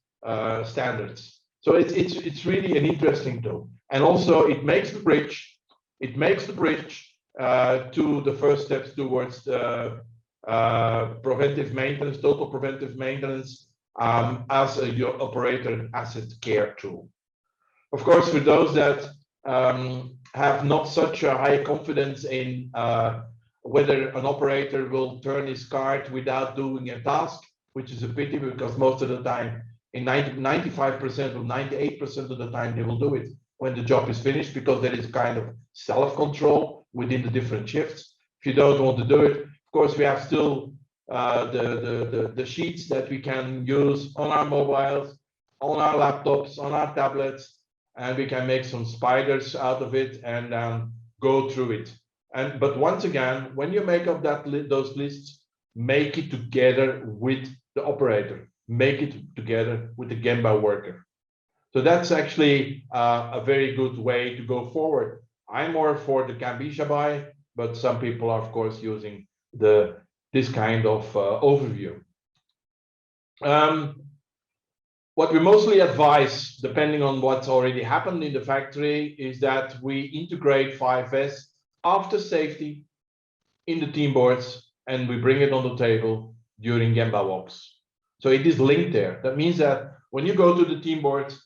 standards. So it's really an interesting tool. And also it makes the bridge, to the first steps towards the preventive maintenance, total preventive maintenance, as your operator asset care tool. Of course, for those that have not such a high confidence in whether an operator will turn his card without doing a task, which is a pity because most of the time, in 95% or 98% of the time, they will do it when the job is finished, because there is kind of self-control within the different shifts. If you don't want to do it, of course, we have still the sheets that we can use on our mobiles, on our laptops, on our tablets, and we can make some spiders out of it and go through it. But once again, when you make up those lists, make it together with the operator, make it together with the Gemba worker. So that's actually a very good way to go forward. I'm more for the kamishibai, but some people are, of course, using this kind of overview. What we mostly advise, depending on what's already happened in the factory, is that we integrate 5S after safety in the team boards, and we bring it on the table during Gemba walks. So it is linked there. That means that when you go to the team boards,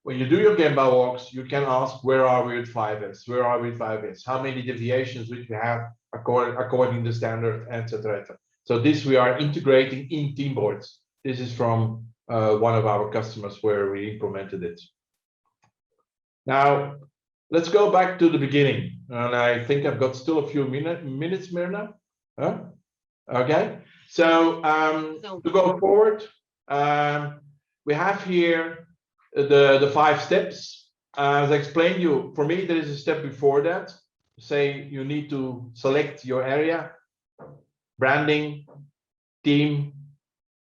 when you do your Gemba walks, you can ask, where are we with 5S? Where are we with 5S? How many deviations which we have according to standard, etc. So this we are integrating in team boards. This is from one of our customers where we implemented it. Now, let's go back to the beginning. And I think I've got still a few minutes, Mirna. Huh? Okay. So to go forward, we have here the 5 steps. As I explained you, for me, there is a step before that. Say you need to select your area, branding, team,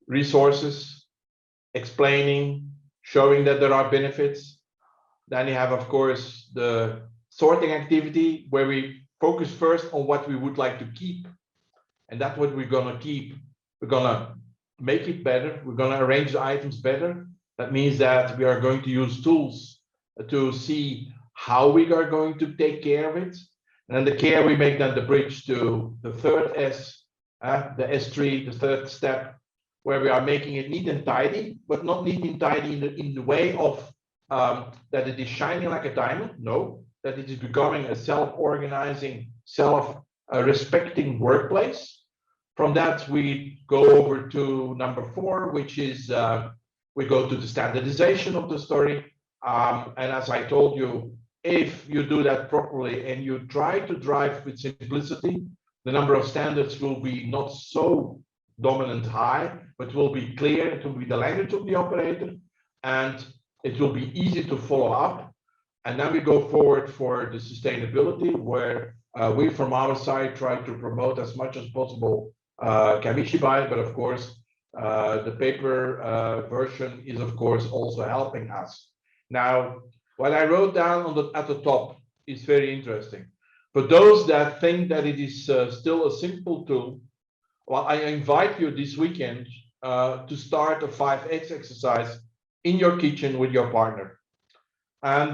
resources, explaining, showing that there are benefits. Then you have, of course, the sorting activity where we focus first on what we would like to keep. And that's what we're going to keep. We're going to make it better. We're going to arrange the items better. That means that we are going to use tools to see how we are going to take care of it. And the care, we make then the bridge to the third S, the S3, the third step, where we are making it neat and tidy, but not neat and tidy in the way of that it is shining like a diamond. No, that it is becoming a self-organizing, self-respecting workplace. From that, we go over to number 4, which is we go to the standardization of the story. And as I told you, if you do that properly and you try to drive with simplicity, the number of standards will be not so dominant high, but will be clear. It will be the language of the operator, and it will be easy to follow up. And then we go forward for the sustainability, where we from our side try to promote as much as possible Kamishibai, but of course, the paper version is of course also helping us. Now, what I wrote down at the top is very interesting. For those that think that it is still a simple tool, well, I invite you this weekend to start a 5X exercise in your kitchen with your partner. And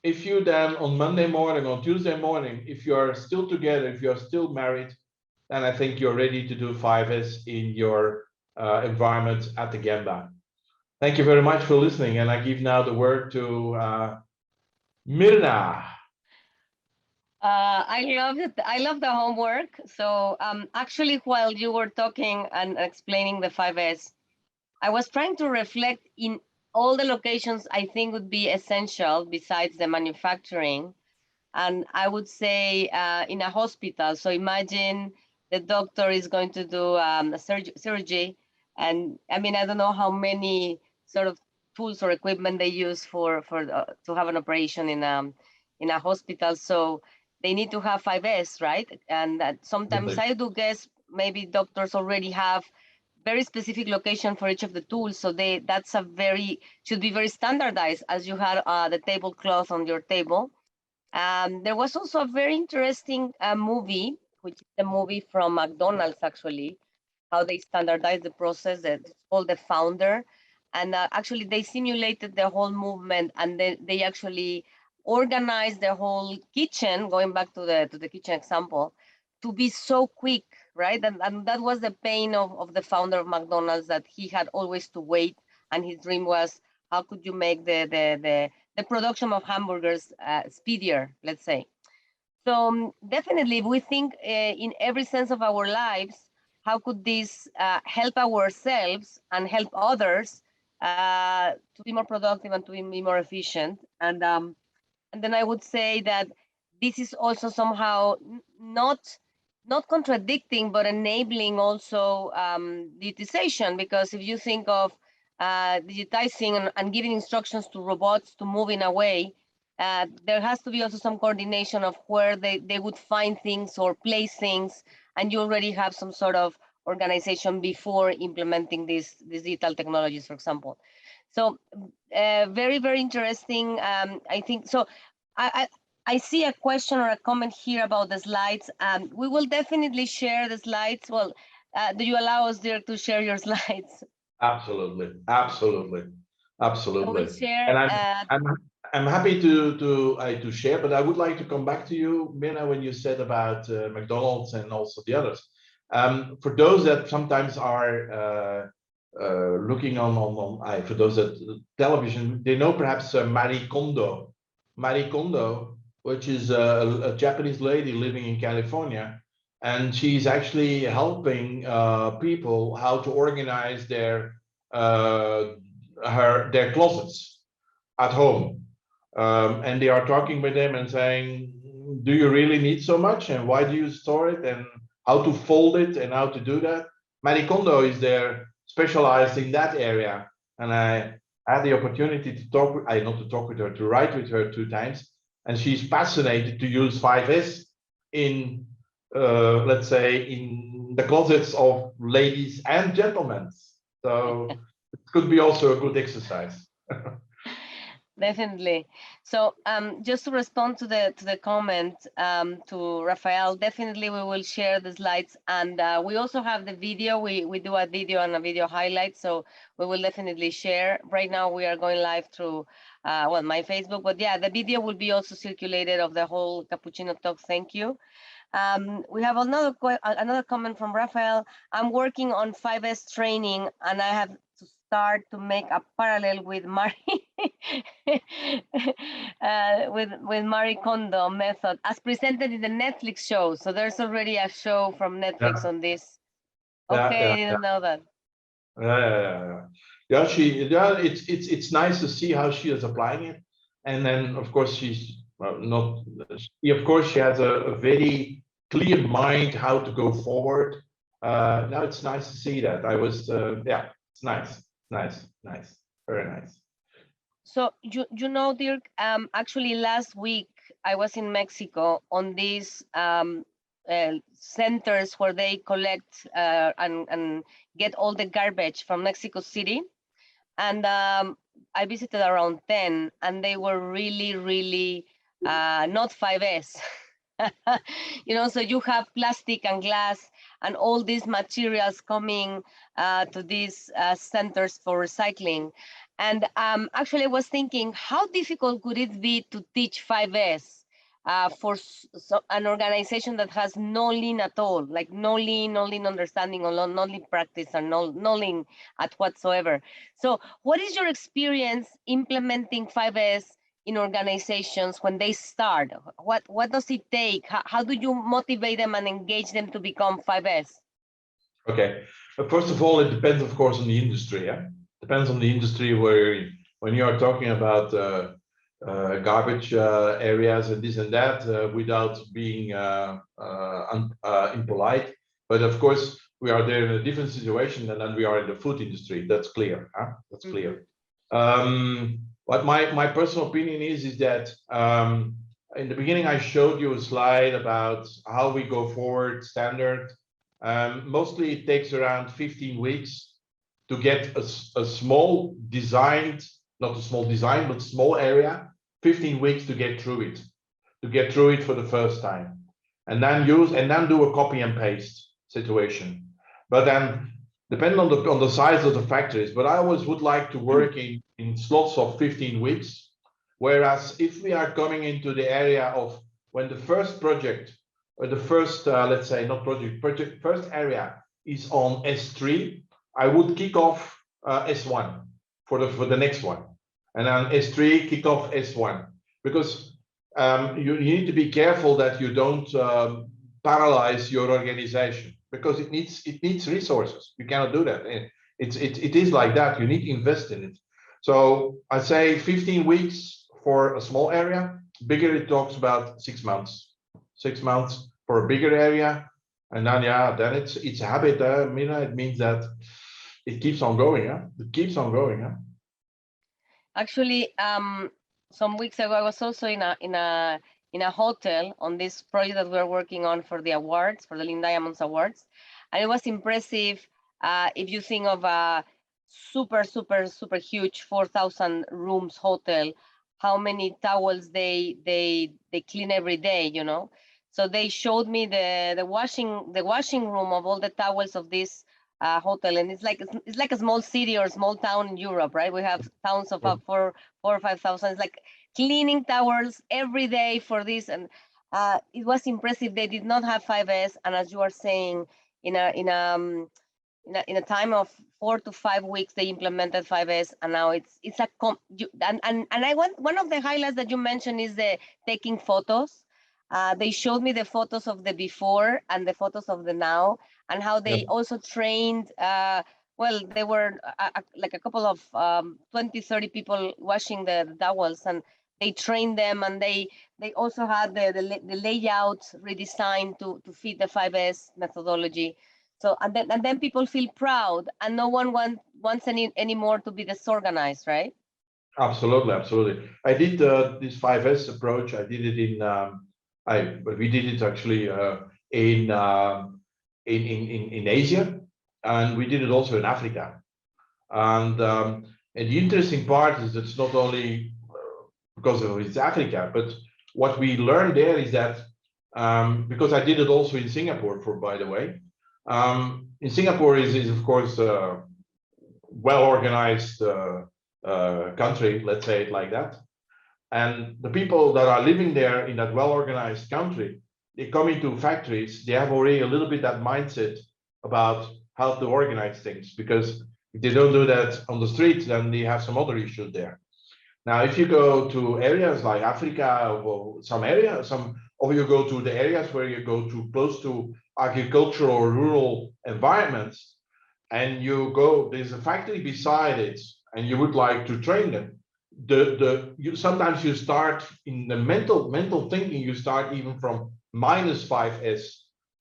if you then on Monday morning, on Tuesday morning, if you are still together, if you are still married, then I think you're ready to do 5S in your environment at the Gemba. Thank you very much for listening. And I give now the word to Mirna. I love it. I love the homework. So actually, while you were talking and explaining the 5S, I was trying to reflect in all the locations I think would be essential besides the manufacturing. And I would say in a hospital. So imagine the doctor is going to do a surgery. And I mean, I don't know how many sort of tools or equipment they use to have an operation in a hospital. So they need to have 5S, right? And sometimes I do guess maybe doctors already have very specific location for each of the tools. So should be very standardized, as you had the tablecloth on your table. There was also a very interesting movie, which is the movie from McDonald's, actually, how they standardized the process. It's called The Founder. And actually, they simulated the whole movement, and they actually organized the whole kitchen, going back to the kitchen example, to be so quick, right? And that was the pain of the founder of McDonald's, that he had always to wait. And his dream was, how could you make the production of hamburgers speedier, let's say. So definitely, if we think in every sense of our lives, how could this help ourselves and help others to be more productive and to be more efficient? And then I would say that this is also somehow not contradicting, but enabling also digitization, because if you think of digitizing and giving instructions to robots to move in a way, there has to be also some coordination of where they would find things or place things, and you already have some sort of organization before implementing these digital technologies, for example. So very, very interesting. I think so. I see a question or a comment here about the slides. We will definitely share the slides. Well, do you allow us, Dirk, to share your slides? Absolutely, absolutely, absolutely. We'll share. And I'm happy to share, but I would like to come back to you, Mirna, when you said about McDonald's and also the others. For those that sometimes are looking for those that television, they know perhaps Marie Kondo. Marie Kondo, which is a Japanese lady living in California, and she's actually helping people how to organize their closets at home, and they are talking with them and saying, do you really need so much, and why do you store it, and how to fold it, and how to do that. Marie Kondo is there, specialized in that area, and I had the opportunity to to write with her 2 times, and she's fascinated to use 5S in let's say in the closets of ladies and gentlemen. So it could be also a good exercise. Definitely. So just to respond to the comment to Rafael, definitely we will share the slides, and we also have the video. We do a video and a video highlight, so we will definitely share. Right now we are going live through my Facebook, but yeah, the video will be also circulated of the whole Cappuccino talk. Thank you. We have another comment from Rafael. I'm working on 5S training, and I have to start to make a parallel with Marie with Marie Kondo method as presented in the Netflix show. So there's already a show from Netflix on this. Okay, I didn't know that. It's nice to see how she is applying it, and then of course she has a very clear mind how to go forward. Now it's nice to see that. It's nice, very nice. So you know, Dirk, actually last week I was in Mexico on these centers where they collect and get all the garbage from Mexico City. And I visited around 10, and they were really, really not 5S. You know, so you have plastic and glass and all these materials coming to these centers for recycling. And actually, I was thinking, how difficult could it be to teach 5S for an organization that has no lean at all, like no lean understanding, or no lean practice, and no lean at whatsoever. So, what is your experience implementing 5S in organizations when they start? What does it take? How do you motivate them and engage them to become 5S? Okay. First of all, it depends, of course, on the industry. Yeah, depends on the industry where when you are talking about garbage areas and this and that, without being impolite. But of course, we are there in a different situation than we are in the food industry. That's clear. Huh? That's clear. What my personal opinion is that in the beginning I showed you a slide about how we go forward standard. Mostly it takes around 15 weeks to get a small designed, not a small design, but small area, 15 weeks to get through it for the first time. And then do a copy and paste situation. But then depending on the size of the factories, but I always would like to work in slots of 15 weeks. Whereas if we are coming into the area of when the first project or the first, let's say, not project, first area is on S3, I would kick off S1 for the next one. And then S3, kick off S1. Because you need to be careful that you don't paralyze your organization, because it needs resources. You cannot do that. It is like that. You need to invest in it. So I say 15 weeks for a small area. Bigger, it talks about 6 months. 6 months for a bigger area, and then then it's a habit. Mina, it means that it keeps on going. It keeps on going. Actually, some weeks ago, I was also in a hotel on this project that we're working on for the awards, for the Lean Diamonds Awards, and it was impressive. If you think of a super huge 4,000 rooms hotel, how many towels they clean every day, you know. So they showed me the washing room of all the towels of this hotel, and it's like a small city or small town in Europe, right? We have towns of up 4,000 or 5,000. It's like cleaning towels every day for this, and it was impressive. They did not have 5S, and as you are saying, in a time of 4 to 5 weeks, they implemented 5S, and now it's a and I want, one of the highlights that you mentioned is the taking photos. They showed me the photos of the before and the photos of the now, and how they also trained. Well, they were like a couple of 20, 30 people washing the towels, and they trained them, and they also had the layout redesigned to fit the 5S methodology. So and then people feel proud, and no one wants anymore to be disorganized, right? Absolutely. I did this 5S approach. I did it we did it actually in Asia, and we did it also in Africa. And the interesting part is it's not only because of it's Africa, but what we learned there is that because I did it also in Singapore, by the way. In Singapore is of course a well organized country, let's say it like that. And the people that are living there in that well-organized country, they come into factories, they have already a little bit that mindset about how to organize things, because if they don't do that on the street, then they have some other issues there. Now, if you go to areas like Africa or or you go to the areas where you go to close to agricultural or rural environments, and there's a factory beside it, and you would like to train them. Sometimes you start in the mental thinking, you start even from -5S,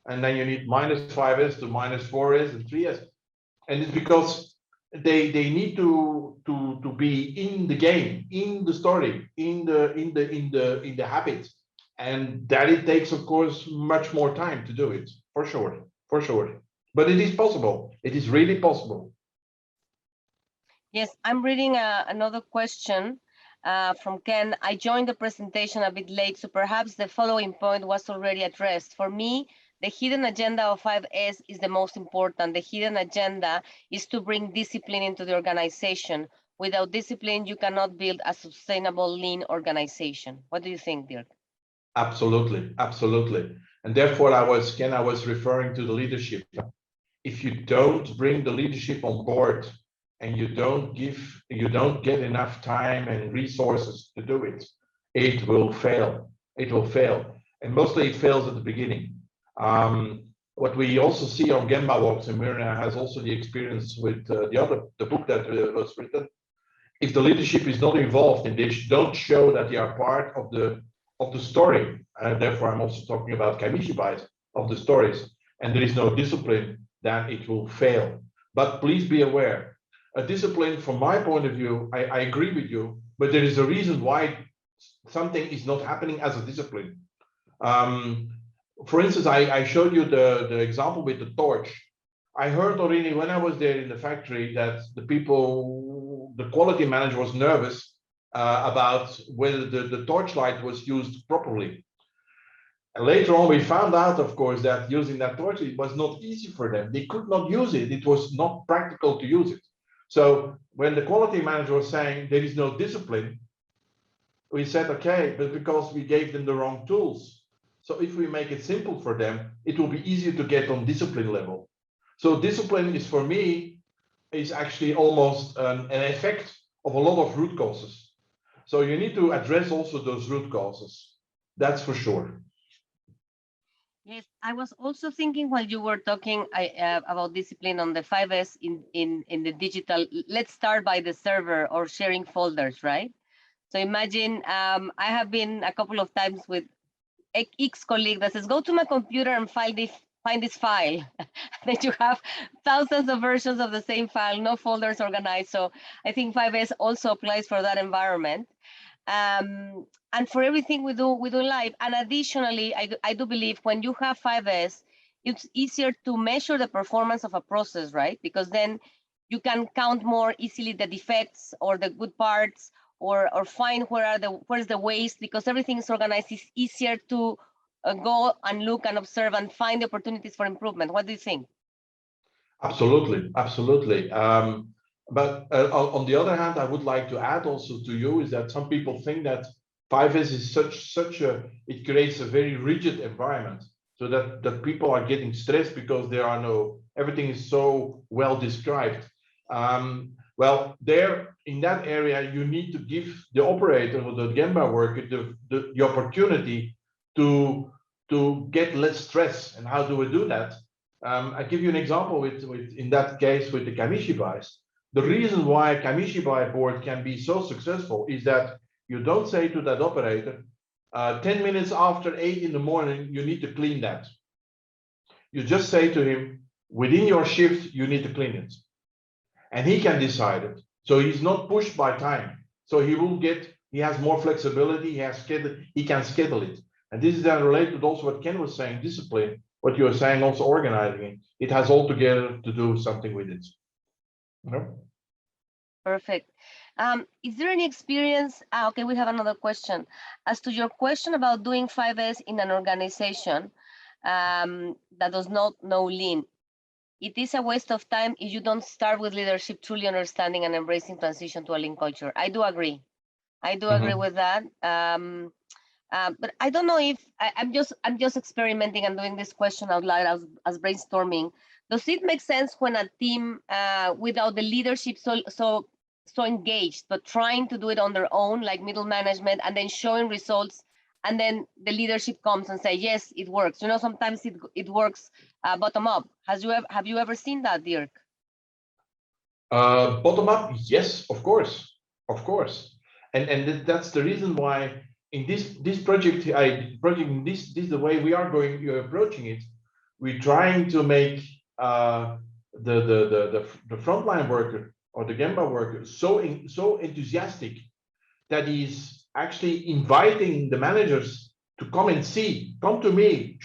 and then you need -5S to -4S and 3S, and it's because they need to be in the game, in the story, in the habit, and that it takes, of course, much more time to do it, for sure, for sure. But it is possible. It is really possible. Yes, I'm reading another question from Ken. I joined the presentation a bit late, so perhaps the following point was already addressed. For me, the hidden agenda of 5S is the most important. The hidden agenda is to bring discipline into the organization. Without discipline, you cannot build a sustainable lean organization. What do you think, Dirk? Absolutely, absolutely. And therefore, I was referring to the leadership. If you don't bring the leadership on board and you don't get enough time and resources to do it, it will fail. It will fail. And mostly it fails at the beginning. What we also see on Gemba Walks, and Myrna has also the experience with the book that was written. If the leadership is not involved and they don't show that they are part of the story, and therefore I'm also talking about Kamishibai of the stories, and there is no discipline, then it will fail. But please be aware, a discipline, from my point of view, I agree with you, but there is a reason why something is not happening as a discipline. For instance, I showed you the example with the torch. I heard already when I was there in the factory that the quality manager was nervous about whether the torchlight was used properly. And later on, we found out, of course, that using that torch, it was not easy for them. They could not use it. It was not practical to use it. So when the quality manager was saying there is no discipline, we said, okay, but because we gave them the wrong tools. So if we make it simple for them, it will be easier to get on discipline level. So discipline is, for me, is actually almost an effect of a lot of root causes. So you need to address also those root causes. That's for sure. Yes, I was also thinking while you were talking about discipline on the 5S in the digital. Let's start by the server or sharing folders, right? So imagine I have been a couple of times with ex-colleague that says, go to my computer and find this file. Then you have thousands of versions of the same file, no folders organized. So I think 5S also applies for that environment. And for everything we do live. And additionally, I do believe when you have 5S, it's easier to measure the performance of a process, right? Because then you can count more easily the defects or the good parts, or find where's the waste, because everything is organized. It's easier to go and look and observe and find the opportunities for improvement. What do you think? Absolutely, absolutely. But on the other hand, I would like to add also to you is that some people think that 5S is it creates a very rigid environment, so that people are getting stressed because everything is so well described. Well, there in that area, you need to give the operator or the Gemba worker the opportunity to get less stress. And how do we do that? I give you an example with in that case with the Kamishibai. The reason why Kamishibai board can be so successful is that you don't say to that operator, 10 minutes after 8 in the morning, you need to clean that. You just say to him, within your shift, you need to clean it. And he can decide it. So he's not pushed by time. So he has more flexibility, he can schedule it. And this is then related also what Ken was saying, discipline, what you were saying, also organizing. It has all together to do something with it. You know? Perfect. Is there any experience? Okay, we have another question. As to your question about doing 5S in an organization that does not know lean, it is a waste of time if you don't start with leadership truly understanding and embracing transition to a lean culture. I do agree. I do agree with that. But I don't know if I'm just experimenting and doing this question out loud as brainstorming. Does it make sense when a team without the leadership so engaged, but trying to do it on their own, like middle management, and then showing results, and then the leadership comes and say, yes, it works. You know, sometimes it works bottom up. Have you ever seen that, Dirk? Bottom up, yes, of course, and that's the reason why in this project, this is the way you're approaching it. We're trying to make the frontline worker or the Gemba worker so enthusiastic that he's actually inviting the managers to come and see, come to me,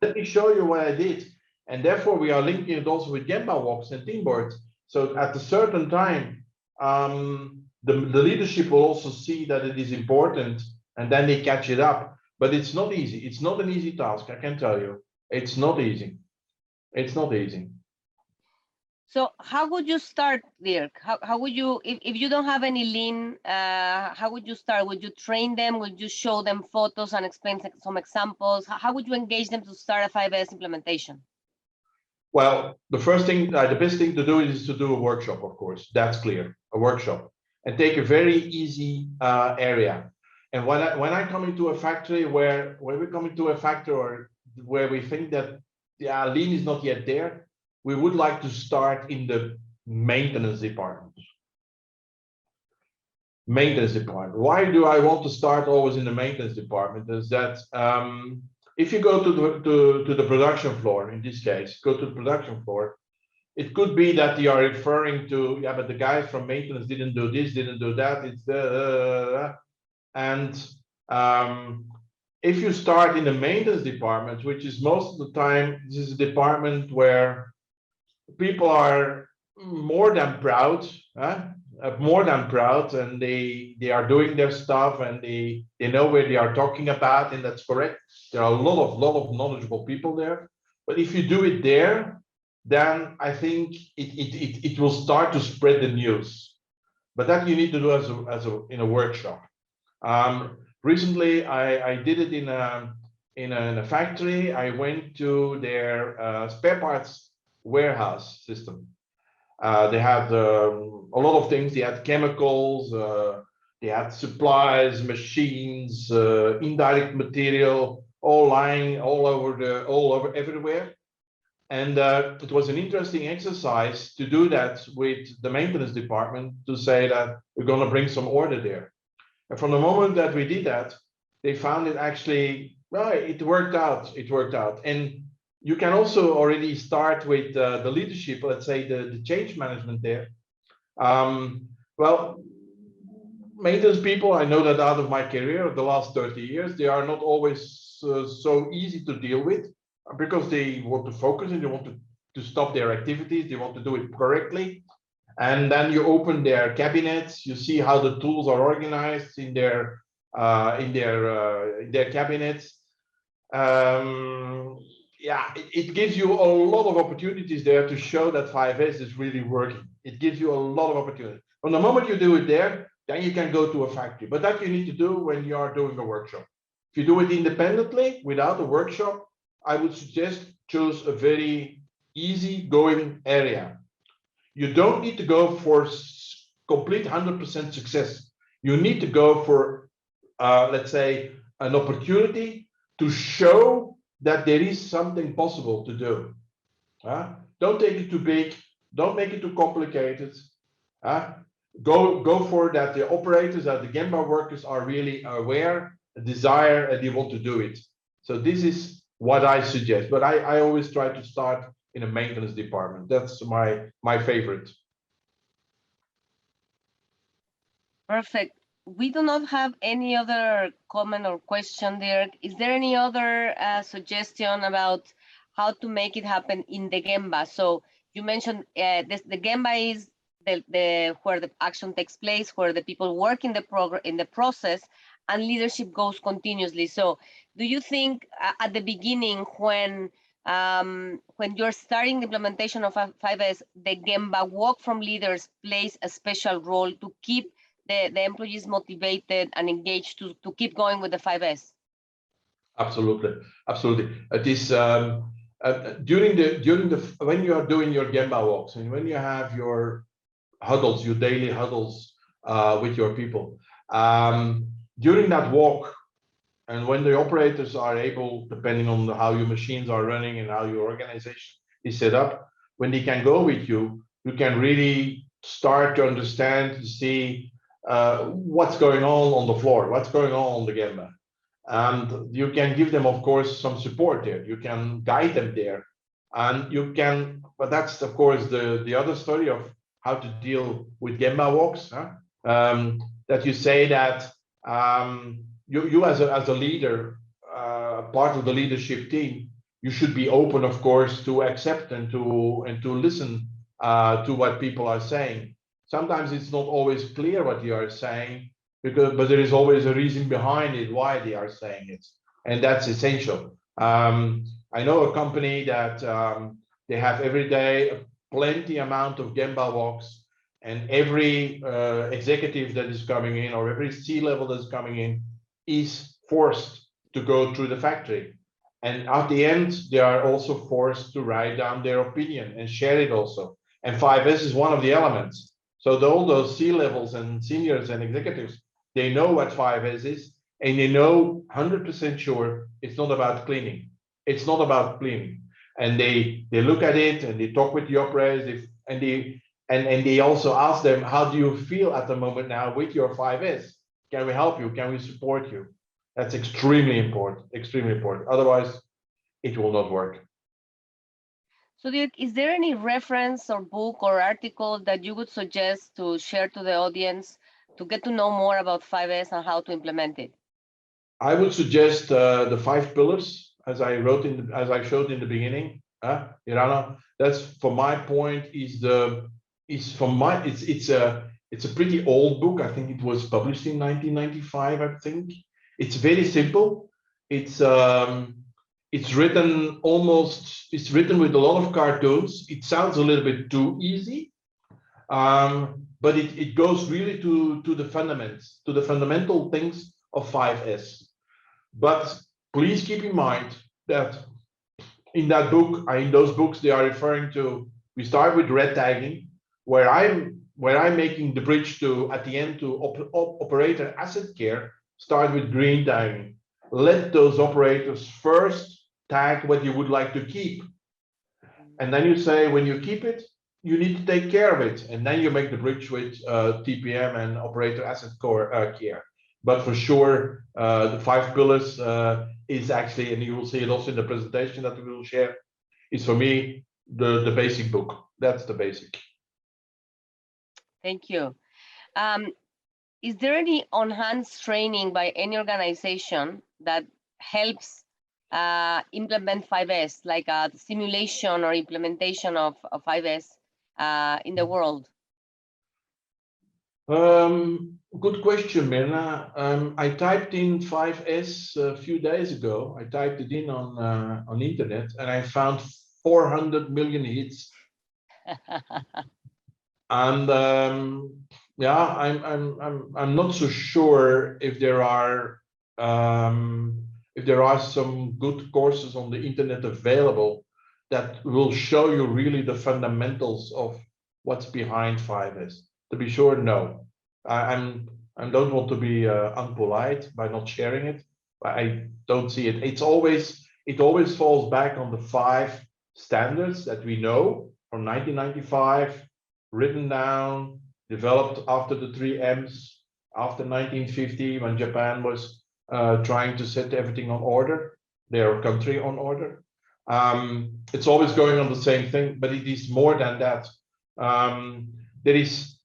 let me show you what I did. And therefore we are linking it also with Gemba walks and team boards. So at a certain time, the leadership will also see that it is important, and then they catch it up. But it's not easy. It's not an easy task, I can tell you. It's not easy. It's not easy. So how would you start, Dirk? How would you, if you don't have any lean, how would you start? Would you train them? Would you show them photos and explain some examples? How would you engage them to start a 5S implementation? Well, the first thing, the best thing to do is to do a workshop, of course. That's clear, a workshop. And take a very easy area. And when I come into a factory where we come into a factory or where we think that lean is not yet there, we would like to start in the maintenance department. Maintenance department. Why do I want to start always in the maintenance department? Is that if you go to the production floor, in this case, go to the production floor, it could be that you are referring to, yeah, but the guys from maintenance didn't do this, didn't do that. It's and if you start in the maintenance department, which is most of the time, this is a department where people are more than proud, and they are doing their stuff, and they know where they are talking about, and that's correct. There are a lot of knowledgeable people there. But if you do it there, then I think it will start to spread the news. But that you need to do in a workshop. Recently, I did it in a factory. I went to their spare parts warehouse system. They had a lot of things. They had chemicals, they had supplies, machines, indirect material, all lying all over everywhere. And it was an interesting exercise to do that with the maintenance department, to say that we're going to bring some order there. And from the moment that we did that, they found it actually, well, it worked out. It worked out. And you can also already start with the leadership, let's say the change management there. Well, maintenance people, I know that out of my career of the last 30 years, they are not always so easy to deal with, because they want to focus and they want to stop their activities. They want to do it correctly. And then you open their cabinets, you see how the tools are organized in their cabinets. Yeah, it gives you a lot of opportunities there to show that 5S is really working. It gives you a lot of opportunity. From the moment you do it there, then you can go to a factory. But that you need to do when you are doing a workshop. If you do it independently without a workshop, I would suggest choose a very easy going area. You don't need to go for complete 100% success. You need to go for, let's say, an opportunity to show that there is something possible to do. Don't take it too big. Don't make it too complicated. Go for that. The operators, that the Gemba workers are really aware, desire, and they want to do it. So this is what I suggest. But I always try to start in a maintenance department. That's my favorite. Perfect. We do not have any other comment or question there. Is there any other suggestion about how to make it happen in the Gemba? So you mentioned the Gemba is where the action takes place, where the people work in the process, and leadership goes continuously. So do you think at the beginning, when you're starting the implementation of 5S, the Gemba walk from leaders plays a special role to keep the employees motivated and engaged to keep going with the 5S? Absolutely, absolutely. It is when you are doing your Gemba walks and when you have your huddles, your daily huddles with your people, during that walk, and when the operators are able, depending on how your machines are running and how your organization is set up, when they can go with you, you can really start to understand, to see what's going on the floor, what's going on the Gemba. And you can give them, of course, some support there. You can guide them there. And you can, but that's, of course, the other story of how to deal with Gemba walks. Huh? That you say that you as a leader, part of the leadership team, you should be open, of course, to accept and to listen to what people are saying. Sometimes it's not always clear what you are saying, but there is always a reason behind it why they are saying it, and that's essential. I know a company that they have every day plenty amount of Gemba walks, and every executive that is coming in or every C-level that is coming in is forced to go through the factory. And at the end, they are also forced to write down their opinion and share it also. And 5S is one of the elements. So all those C-levels and seniors and executives, they know what 5S is, and they know 100% sure it's not about cleaning. It's not about cleaning. And they look at it and they talk with the operators, and they also ask them, how do you feel at the moment now with your 5S? Can we help you? Can we support you? That's extremely important, extremely important. Otherwise, it will not work. So Dirk, is there any reference or book or article that you would suggest to share to the audience to get to know more about 5S and how to implement it? I would suggest the 5 pillars, as I showed in the beginning. Irana, that's from my point it's a pretty old book. I think it was published in 1995. I think it's very simple. It's written with a lot of cartoons. It sounds a little bit too easy, but it goes really to the fundamentals, to the fundamental things of 5S. But please keep in mind that in that book, in those books, they are referring to, we start with red tagging, where I'm making the bridge to, at the end, to operator asset care, start with green tagging. Let those operators first tag what you would like to keep. And then you say, when you keep it, you need to take care of it. And then you make the bridge with TPM and operator asset care. But for sure, the 5 pillars is actually, and you will see it also in the presentation that we will share, is for me the basic book. That's the basic. Thank you. Is there any on-hands training by any organization that helps implement 5S, like a simulation or implementation of 5S in the world? Good question, Mirna. I typed in 5S a few days ago. I typed it in on internet, and I found 400 million hits. And yeah, I'm not so sure if there are some good courses on the internet available that will show you really the fundamentals of what's behind 5S. To be sure, no. I don't want to be unpolite by not sharing it, but I don't see it. It always falls back on the 5 standards that we know from 1995, written down, developed after the 3 M's, after 1950, when Japan was trying to set everything on order, their country on order. It's always going on the same thing, but it is more than that.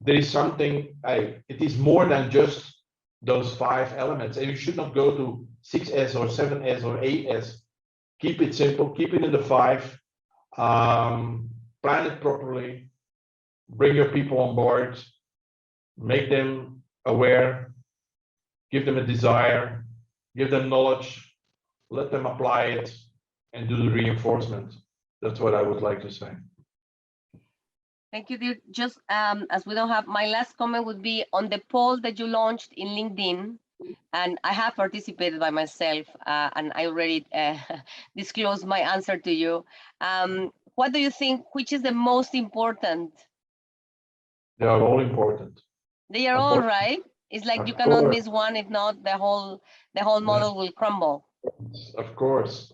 There is something, it is more than just those 5 elements, and you should not go to 6S or 7S or 8S. Keep it simple, keep it in the 5, plan it properly, bring your people on board, make them aware, give them a desire, give them knowledge, let them apply it, and do the reinforcement. That's what I would like to say. Thank you, Dirk. Just as we don't have, my last comment would be on the poll that you launched in LinkedIn, and I have participated by myself, and I already disclosed my answer to you. What do you think, which is the most important? They are all important. They are all right. It's like you cannot miss one, if not, the whole model will crumble. Of course,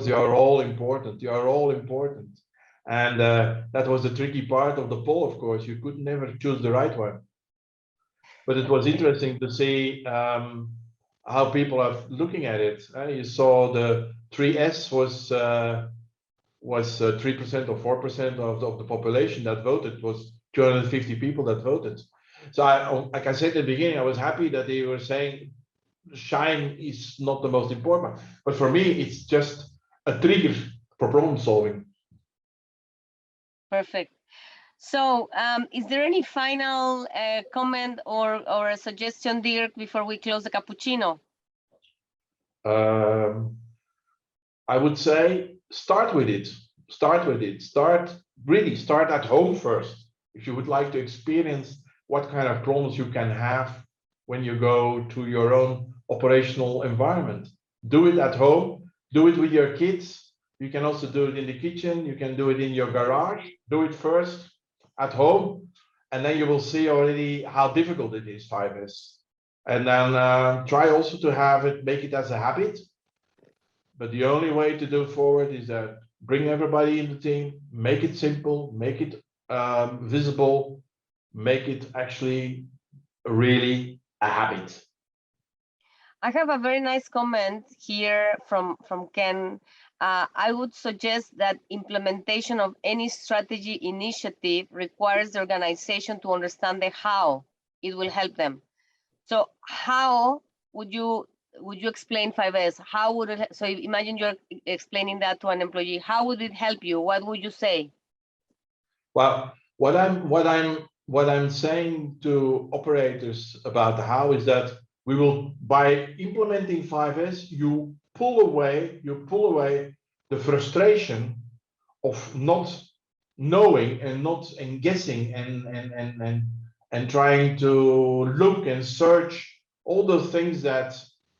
they are all important. They are all important. And that was the tricky part of the poll, of course. You could never choose the right one. But it was interesting to see how people are looking at it. You saw the 3S was was 3% or 4% of the population that voted. It was 250 people that voted. So like I said at the beginning, I was happy that they were saying shine is not the most important, but for me, it's just a trigger for problem solving. Perfect. So is there any final comment or a suggestion, Dirk, before we close the cappuccino? I would say start with it. Start at home first. If you would like to experience what kind of problems you can have when you go to your own operational environment, do it at home, do it with your kids. You can also do it in the kitchen. You can do it in your garage. Do it first at home, and then you will see already how difficult it is, 5S. And then try also to make it as a habit. But the only way to do forward is that bring everybody in the team, make it simple, make it visible, make it actually really a habit. I have a very nice comment here from Ken. I would suggest that implementation of any strategy initiative requires the organization to understand the how it will help them. So how would you explain 5S? How would it, so imagine you're explaining that to an employee, how would it help you? What would you say? Well, what I'm saying to operators about the how is that we will, by implementing 5S, you pull away the frustration of not knowing and guessing and trying to look and search all those things that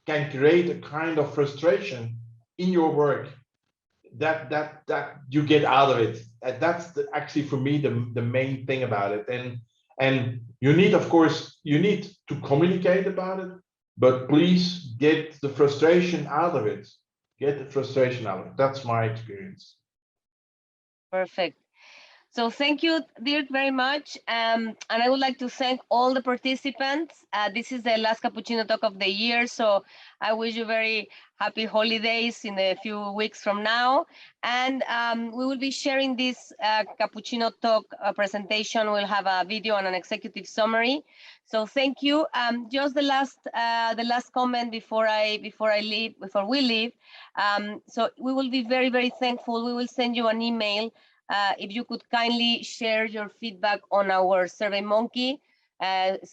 can create a kind of frustration in your work that you get out of it. That's actually for me the main thing about it. And you need, of course, to communicate about it, but please get the frustration out of it. Get the frustration out of it. That's my experience. Perfect. So thank you, Dirk, very much. And I would like to thank all the participants. This is the last Cappuccino Talk of the year. So I wish you very happy holidays in a few weeks from now. And we will be sharing this Cappuccino Talk presentation. We'll have a video and an executive summary. So thank you. Just the last comment before we leave. So we will be very, very thankful. We will send you an email. If you could kindly share your feedback on our SurveyMonkey.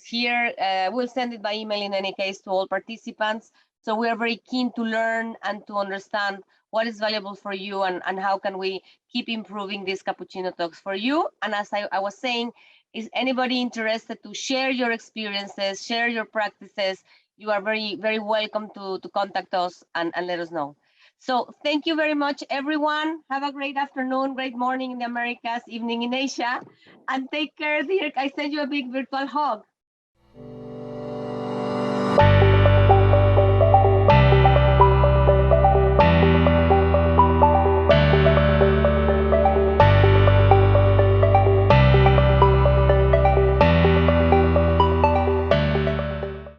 Here, we'll send it by email in any case to all participants. So we are very keen to learn and to understand what is valuable for you and how can we keep improving these Cappuccino Talks for you. And as I was saying, is anybody interested to share your experiences, share your practices, you are very, very welcome to contact us and let us know. So thank you very much, everyone. Have a great afternoon, great morning in the Americas, evening in Asia, and take care, Dirk. I send you a big virtual hug.